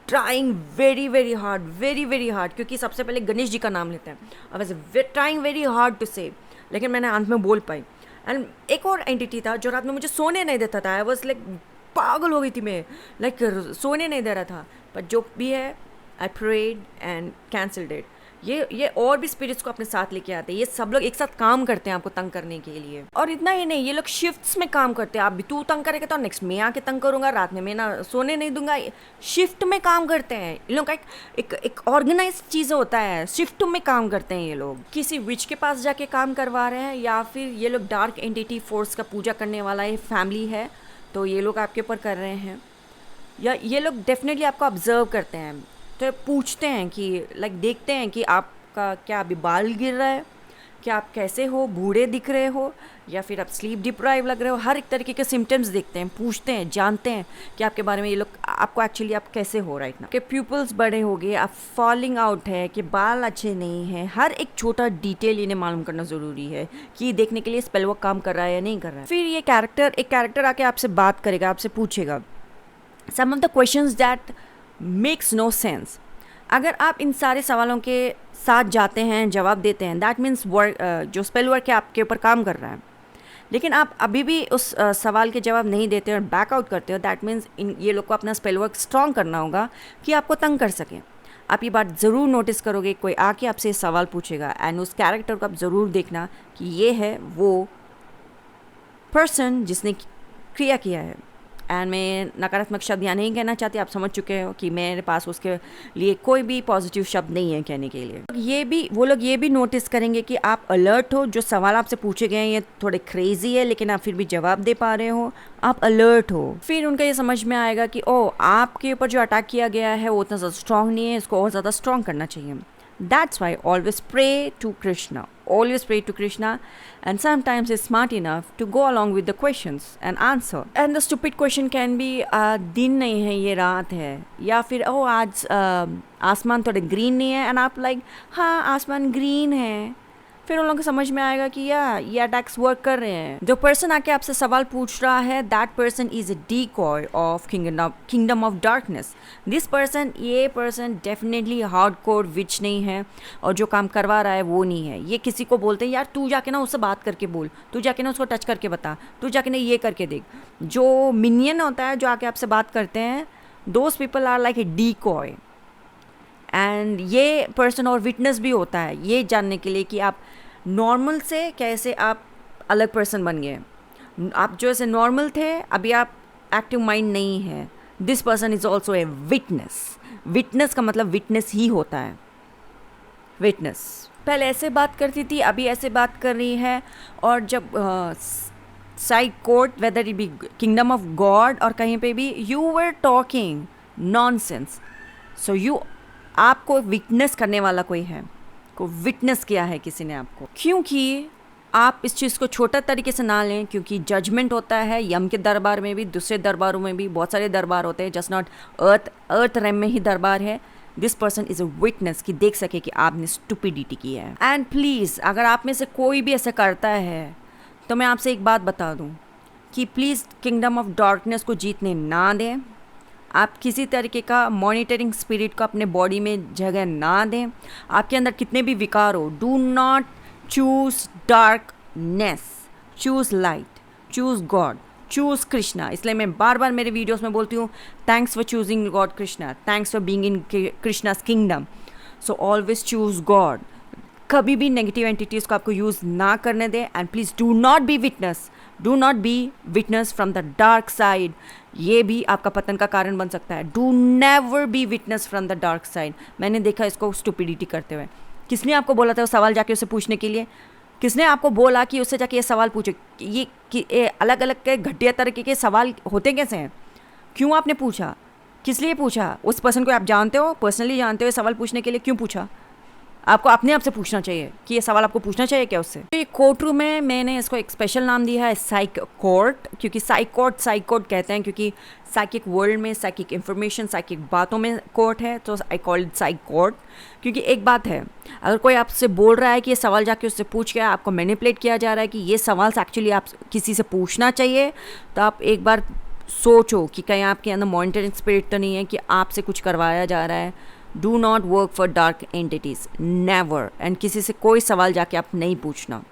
trying very hard, क्योंकि सबसे पहले गणेश जी का नाम लेते हैं। I was trying very hard to say, लेकिन मैंने अंत में बोल पाई। एंड एक और एंटिटी था जो रात में मुझे सोने नहीं देता था। आई वॉज लाइक पागल हो गई थी मैं, लाइक सोने नहीं दे रहा था। बट जो भी है, I prayed and cancelled it. ये और भी स्पिरिट्स को अपने साथ लेके आते हैं। ये सब लोग एक साथ काम करते हैं आपको तंग करने के लिए। और इतना ही नहीं, ये लोग शिफ्ट्स में काम करते हैं। आप भी तू तंग करेगा तो नेक्स्ट मैं आके तंग करूंगा, रात में मैं ना सोने नहीं दूंगा। शिफ्ट में काम करते हैं ये लोग का। एक ऑर्गेनाइज चीज़ होता है, शिफ्ट में काम करते हैं ये लोग। किसी विच के पास जाके काम करवा रहे हैं, या फिर ये लोग डार्क एंटिटी फोर्स का पूजा करने वाला ये फैमिली है, तो ये लोग आपके ऊपर कर रहे हैं। या ये लोग डेफिनेटली आपको ऑब्जर्व करते हैं, तो पूछते हैं कि लाइक देखते हैं कि आपका क्या अभी बाल गिर रहा है, क्या आप कैसे हो, बूढ़े दिख रहे हो, या फिर आप स्लीप डिप्राइव लग रहे हो। हर एक तरीके के सिम्टम्स देखते हैं, पूछते हैं, जानते हैं कि आपके बारे में ये लोग आपको एक्चुअली आप कैसे हो राइट ना। कि प्यूपल्स बड़े हो गए, आप फॉलिंग आउट है, कि बाल अच्छे नहीं हैं, हर एक छोटा डिटेल इन्हें मालूम करना ज़रूरी है कि देखने के लिए स्पेल वर्क काम कर रहा है या नहीं कर रहा है। फिर ये एक कैरेक्टर आके आपसे बात करेगा, आपसे पूछेगा some of the questions that makes no sense. अगर आप इन सारे सवालों के साथ जाते हैं, जवाब देते हैं, दैट मीन्स वर्क जो स्पेल वर्क है आपके ऊपर काम कर रहा है। लेकिन आप अभी भी उस सवाल के जवाब नहीं देते और बैक आउट करते हो, दैट मीन्स ये लोग को अपना स्पेल वर्क स्ट्रॉन्ग करना होगा कि आपको तंग कर सकें। आप ये बात ज़रूर नोटिस करोगे, कोई आके आपसे सवाल पूछेगा एंड उस कैरेक्टर को आप ज़रूर देखना कि ये है वो पर्सन जिसने क्रिया किया है। एंड मैं नकारात्मक शब्द यहाँ नहीं कहना चाहती, आप समझ चुके हो कि मेरे पास उसके लिए कोई भी पॉजिटिव शब्द नहीं है कहने के लिए। वो लोग ये भी नोटिस करेंगे कि आप अलर्ट हो, जो सवाल आपसे पूछे गए हैं ये थोड़े क्रेजी है लेकिन आप फिर भी जवाब दे पा रहे हो, आप अलर्ट हो। फिर उनका ये समझ में आएगा कि ओ आपके ऊपर जो अटैक किया गया है वो उतना ज़्यादा स्ट्रांग नहीं है, इसको और ज़्यादा स्ट्रांग करना चाहिए। That's why always pray to Krishna. Always pray to Krishna, and sometimes he's smart enough to go along with the questions and answer. And the stupid question can be दिन नहीं है ये रात है, या फिर ओ आज आसमान थोड़े ग्रीन नहीं है, एंड आप लाइक हाँ आसमान ग्रीन है। फिर उन लोगों को समझ में आएगा कि ये अटैक्स वर्क कर रहे हैं। जो पर्सन आके आपसे सवाल पूछ रहा है, that person is a decoy of kingdom of darkness. ये पर्सन डेफिनेटली हार्डकोर विच नहीं है, और जो काम करवा रहा है वो नहीं है। ये किसी को बोलते हैं यार तू जाके ना उससे बात करके बोल, तू जाके ना उसको टच करके बता, तू जाके ना ये करके देख। जो मिनियन होता है जो आके आपसे बात करते हैं, those people are like a decoy. And ये पर्सन और विटनेस भी होता है ये जानने के लिए कि आप नॉर्मल से कैसे आप अलग पर्सन बन गए। आप जो ऐसे नॉर्मल थे, अभी आप एक्टिव माइंड नहीं है। This person is also a witness. Witness का मतलब विटनेस ही होता है। विटनेस पहले ऐसे बात करती थी, अभी ऐसे बात कर रही है। और जब side court, whether it be kingdom of God और कहीं पे भी, यू वर टॉकिंग नॉनसेंस। सो आपको विटनेस करने वाला कोई है, को विटनेस किया है किसी ने आपको। क्योंकि आप इस चीज़ को छोटा तरीके से ना लें, क्योंकि जजमेंट होता है यम के दरबार में भी, दूसरे दरबारों में भी, बहुत सारे दरबार होते हैं, जस्ट नॉट अर्थ रेम में ही दरबार है। This person is a witness कि देख सके कि आपने स्टुपिडिटी की है। एंड प्लीज़ अगर आप में से कोई भी ऐसा करता है तो मैं आपसे एक बात बता दूँ कि प्लीज़ किंगडम ऑफ डार्कनेस को जीतने ना दें। आप किसी तरीके का मॉनिटरिंग स्पिरिट को अपने बॉडी में जगह ना दें। आपके अंदर कितने भी विकार हो, do not choose darkness, choose light, choose God, choose Krishna. इसलिए मैं बार बार मेरे वीडियोस में बोलती हूँ, thanks for choosing God Krishna, thanks for being in Krishna's kingdom. So always choose God. कभी भी नेगेटिव एंटिटीज़ को आपको यूज़ ना करने दें। And please do not be witness from the dark side. ये भी आपका पतन का कारण बन सकता है। Do never be witness from the dark side. मैंने देखा इसको स्टुपिडिटी करते हुए। किसने आपको बोला था वो सवाल जाके उससे पूछने के लिए? किसने आपको बोला कि उससे जाके ये सवाल पूछे? ये अलग अलग के घटिया तरीके के सवाल होते कैसे हैं? क्यों आपने पूछा? किस लिए पूछा? उस पर्सन को आप जानते हो, पर्सनली जानते हो, सवाल पूछने के लिए क्यों पूछा? आपको अपने आप से पूछना चाहिए कि ये सवाल आपको पूछना चाहिए क्या उससे। तो ये कोर्ट रूम है, मैंने इसको एक स्पेशल नाम दिया है साइक कोर्ट, क्योंकि साइक कोर्ट कहते हैं क्योंकि साइकिक वर्ल्ड में साइकिक इन्फॉर्मेशन, साइकिक बातों में कोर्ट है, तो I call it psych court. क्योंकि एक बात है, अगर कोई आपसे बोल रहा है कि ये सवाल जाके उससे पूछ के आपको मैनिपुलेट किया जा रहा है कि ये सवाल एक्चुअली आप किसी से पूछना चाहिए, तो आप एक बार सोचो कि कहीं आपके अंदर मॉनिटरिंग स्पिरिट तो नहीं है कि आपसे कुछ करवाया जा रहा है। Do not work for dark entities, never. And किसी से कोई सवाल जाके आप नहीं पूछना,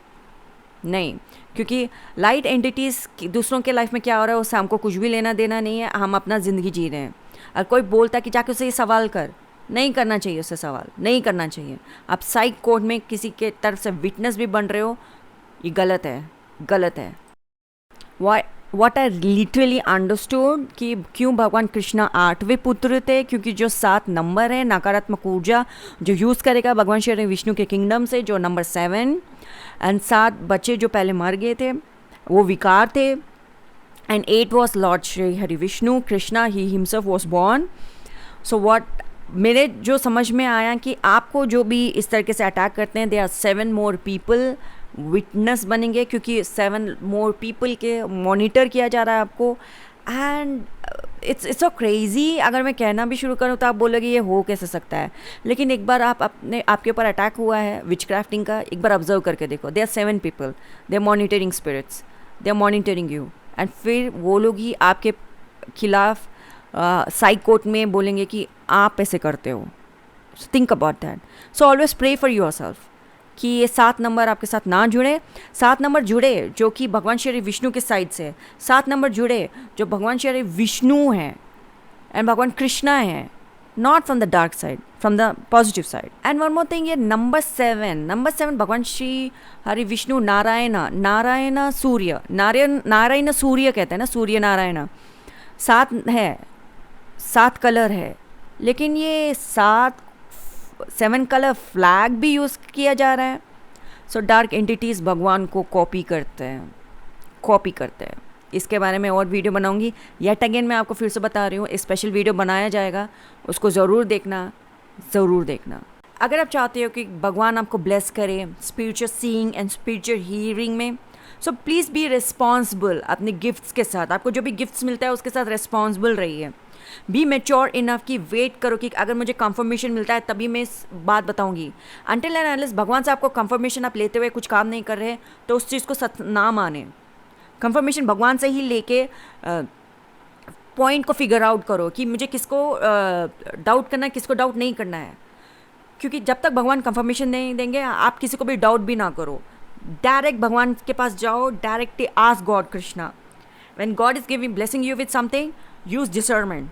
नहीं, क्योंकि लाइट एंटिटीज़ दूसरों के लाइफ में क्या हो रहा है उससे हमको कुछ भी लेना देना नहीं है। हम अपना ज़िंदगी जी रहे हैं। अगर कोई बोलता है कि जाके उससे ये सवाल कर, नहीं करना चाहिए, उससे सवाल नहीं करना चाहिए। आप साइक कोर्ट में किसी के तरफ से विटनेस भी बन रहे हो, ये गलत है, गलत है। What I literally understood कि क्यों भगवान कृष्णा 8वें पुत्र थे, क्योंकि जो 7 नंबर है नकारात्मक ऊर्जा जो यूज़ करेगा भगवान श्री विष्णु के किंगडम से, जो नंबर 7 एंड 7 बच्चे जो पहले मर गए थे वो विकार थे। And 8 was Lord Shri Hari Vishnu Krishna, he himself was born. So what मेरे जो समझ में आया कि आपको जो भी इस तरीके से अटैक करते हैं, they are 7 more people witness बनेंगे, क्योंकि 7 मोर पीपल के मॉनिटर किया जा रहा है आपको। And it's so crazy. अगर मैं कहना भी शुरू करूँ तो आप बोलोगे ये हो कैसे सकता है, लेकिन एक बार आपके ऊपर अटैक हुआ है विच क्राफ्टिंग का, एक बार ऑब्जर्व करके देखो। They are 7 people, they are monitoring spirits, they are monitoring you. And फिर वो लोग ही आपके खिलाफ साइक कोर्ट में बोलेंगे कि आप ऐसे करते हो। Think about that. So always pray for your self कि ये 7 नंबर आपके साथ ना जुड़े। 7 नंबर जुड़े जो कि भगवान श्री विष्णु के साइड से, 7 नंबर जुड़े जो भगवान श्री विष्णु हैं एंड भगवान कृष्णा हैं, not from the dark side, from the positive side. And one more thing, ये नंबर 7 भगवान श्री हरि विष्णु नारायण सूर्य, नारायण सूर्य कहते हैं ना, सूर्य नारायण। 7 है, 7 कलर है, लेकिन ये 7 कलर फ्लैग भी यूज़ किया जा रहा है। सो डार्क एंटिटीज़ भगवान को कॉपी करते हैं। इसके बारे में और वीडियो बनाऊंगी। येट अगेन मैं आपको फिर से बता रही हूँ, स्पेशल वीडियो बनाया जाएगा, उसको ज़रूर देखना। अगर आप चाहते हो कि भगवान आपको ब्लेस करे spiritual seeing and spiritual hearing में, सो प्लीज़ बी रिस्पॉन्सिबल अपने गिफ्ट्स के साथ। आपको जो भी गिफ्ट्स मिलता है उसके साथ रिस्पॉन्सिबल रहिए। बी मैच्योर इनफ कि वेट करो कि अगर मुझे कंफर्मेशन मिलता है तभी मैं इस बात बताऊंगी। अनटिल एंड अनलेस भगवान से आपको कंफर्मेशन आप लेते हुए कुछ काम नहीं कर रहे तो उस चीज़ को सच ना माने। कंफर्मेशन भगवान से ही लेके पॉइंट को फिगर आउट करो कि मुझे किसको डाउट करना है, किसको डाउट नहीं करना है। क्योंकि जब तक भगवान कंफर्मेशन नहीं देंगे आप किसी को भी डाउट भी ना करो। डायरेक्ट भगवान के पास जाओ, directly ask God Krishna. When God is giving blessing you with something, use discernment.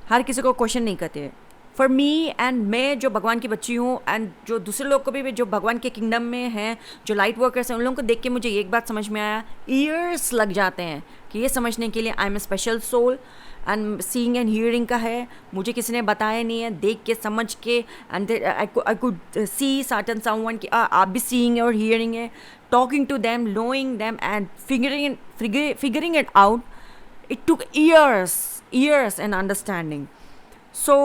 हर किसी को क्वेश्चन नहीं करते। फॉर मी एंड मैं जो भगवान की बच्ची हूँ एंड जो दूसरे लोग को भी जो भगवान के किंगडम में हैं, जो लाइट वर्कर्स हैं, उन लोगों को देख के मुझे एक बात समझ में आया, ईयर्स लग जाते हैं कि ये समझने के लिए I am a special soul and seeing and hearing का है। मुझे किसी ने बताया नहीं है, देख के समझ के and I could see certain someone कि आप भी सीइंग और हियरिंग है, talking to them, knowing them and figuring it out. It took years and understanding. So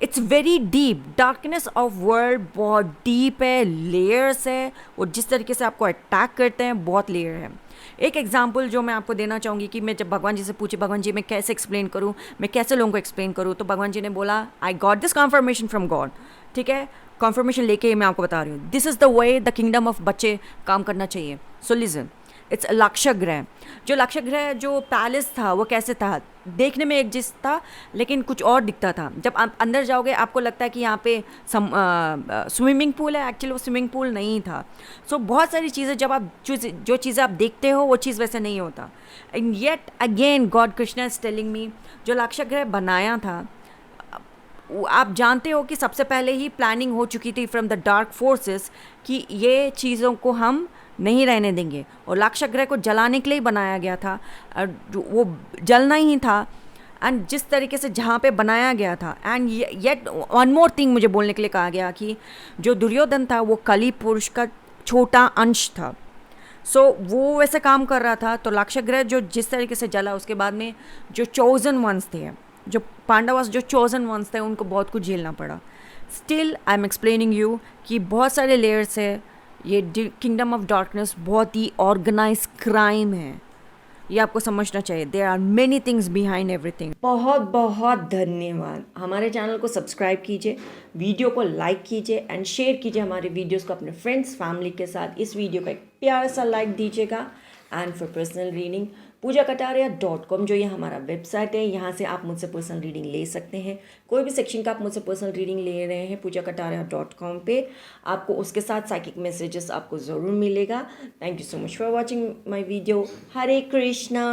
it's very deep. Darkness of world बहुत deep है, layers है, और जिस तरीके से आपको अटैक करते हैं बहुत लेयर है। एक एग्जाम्पल जो मैं आपको देना चाहूँगी कि मैं जब भगवान जी से पूछी, भगवान जी मैं कैसे एक्सप्लेन करूँ, मैं कैसे लोगों को एक्सप्लेन करूँ, तो भगवान जी ने बोला I got this confirmation from God. ठीक है, कन्फर्मेशन लेके मैं आपको बता रही हूँ, this is the way the kingdom of बच्चे काम करना चाहिए। So listen, it's Lakshagraha. जो लक्षग्रह जो पैलेस था वो कैसे था, देखने में एक जिस था लेकिन कुछ और दिखता था। जब आप अंदर जाओगे आपको लगता है कि यहाँ पे स्विमिंग पूल है, एक्चुअली वो स्विमिंग पूल नहीं था। सो बहुत सारी चीज़ें जब आप जो चीज़ें आप देखते हो वो चीज़ वैसे नहीं होता। And yet again God Krishna is telling me, जो लक्षग्रह बनाया था, आप जानते हो कि सबसे पहले ही प्लानिंग हो चुकी थी फ्रॉम द डार्क फोर्सेस कि ये चीज़ों को हम नहीं रहने देंगे, और लक्षग्रह को जलाने के लिए बनाया गया था। वो जलना ही था। एंड जिस तरीके से जहाँ पे बनाया गया था, and yet one more thing मुझे बोलने के लिए कहा गया कि जो दुर्योधन था वो कली पुरुष का छोटा अंश था। सो वो वैसे काम कर रहा था। तो लक्षग्रह जो जिस तरीके से जला, उसके बाद में जो चोजन वंस थे, जो पांडवास जो चोजन वंस थे, उनको बहुत कुछ झेलना पड़ा। Still I am explaining you कि बहुत सारे लेयर्स है। ये किंगडम ऑफ डार्कनेस बहुत ही ऑर्गेनाइज क्राइम है, ये आपको समझना चाहिए। There are many things behind everything. बहुत बहुत धन्यवाद। हमारे चैनल को सब्सक्राइब कीजिए, वीडियो को लाइक कीजिए एंड शेयर कीजिए हमारे वीडियोस को अपने फ्रेंड्स फैमिली के साथ। इस वीडियो को एक प्यारा सा लाइक दीजिएगा। And for personal reading poojakataria.com जो ये हमारा वेबसाइट है, यहाँ से आप मुझसे पर्सनल रीडिंग ले सकते हैं। कोई भी सेक्शन का आप मुझसे पर्सनल रीडिंग ले रहे हैं poojakataria.com पे, आपको उसके साथ साइकिक मैसेजेस आपको ज़रूर मिलेगा। Thank you so much for watching my video. Hare Krishna.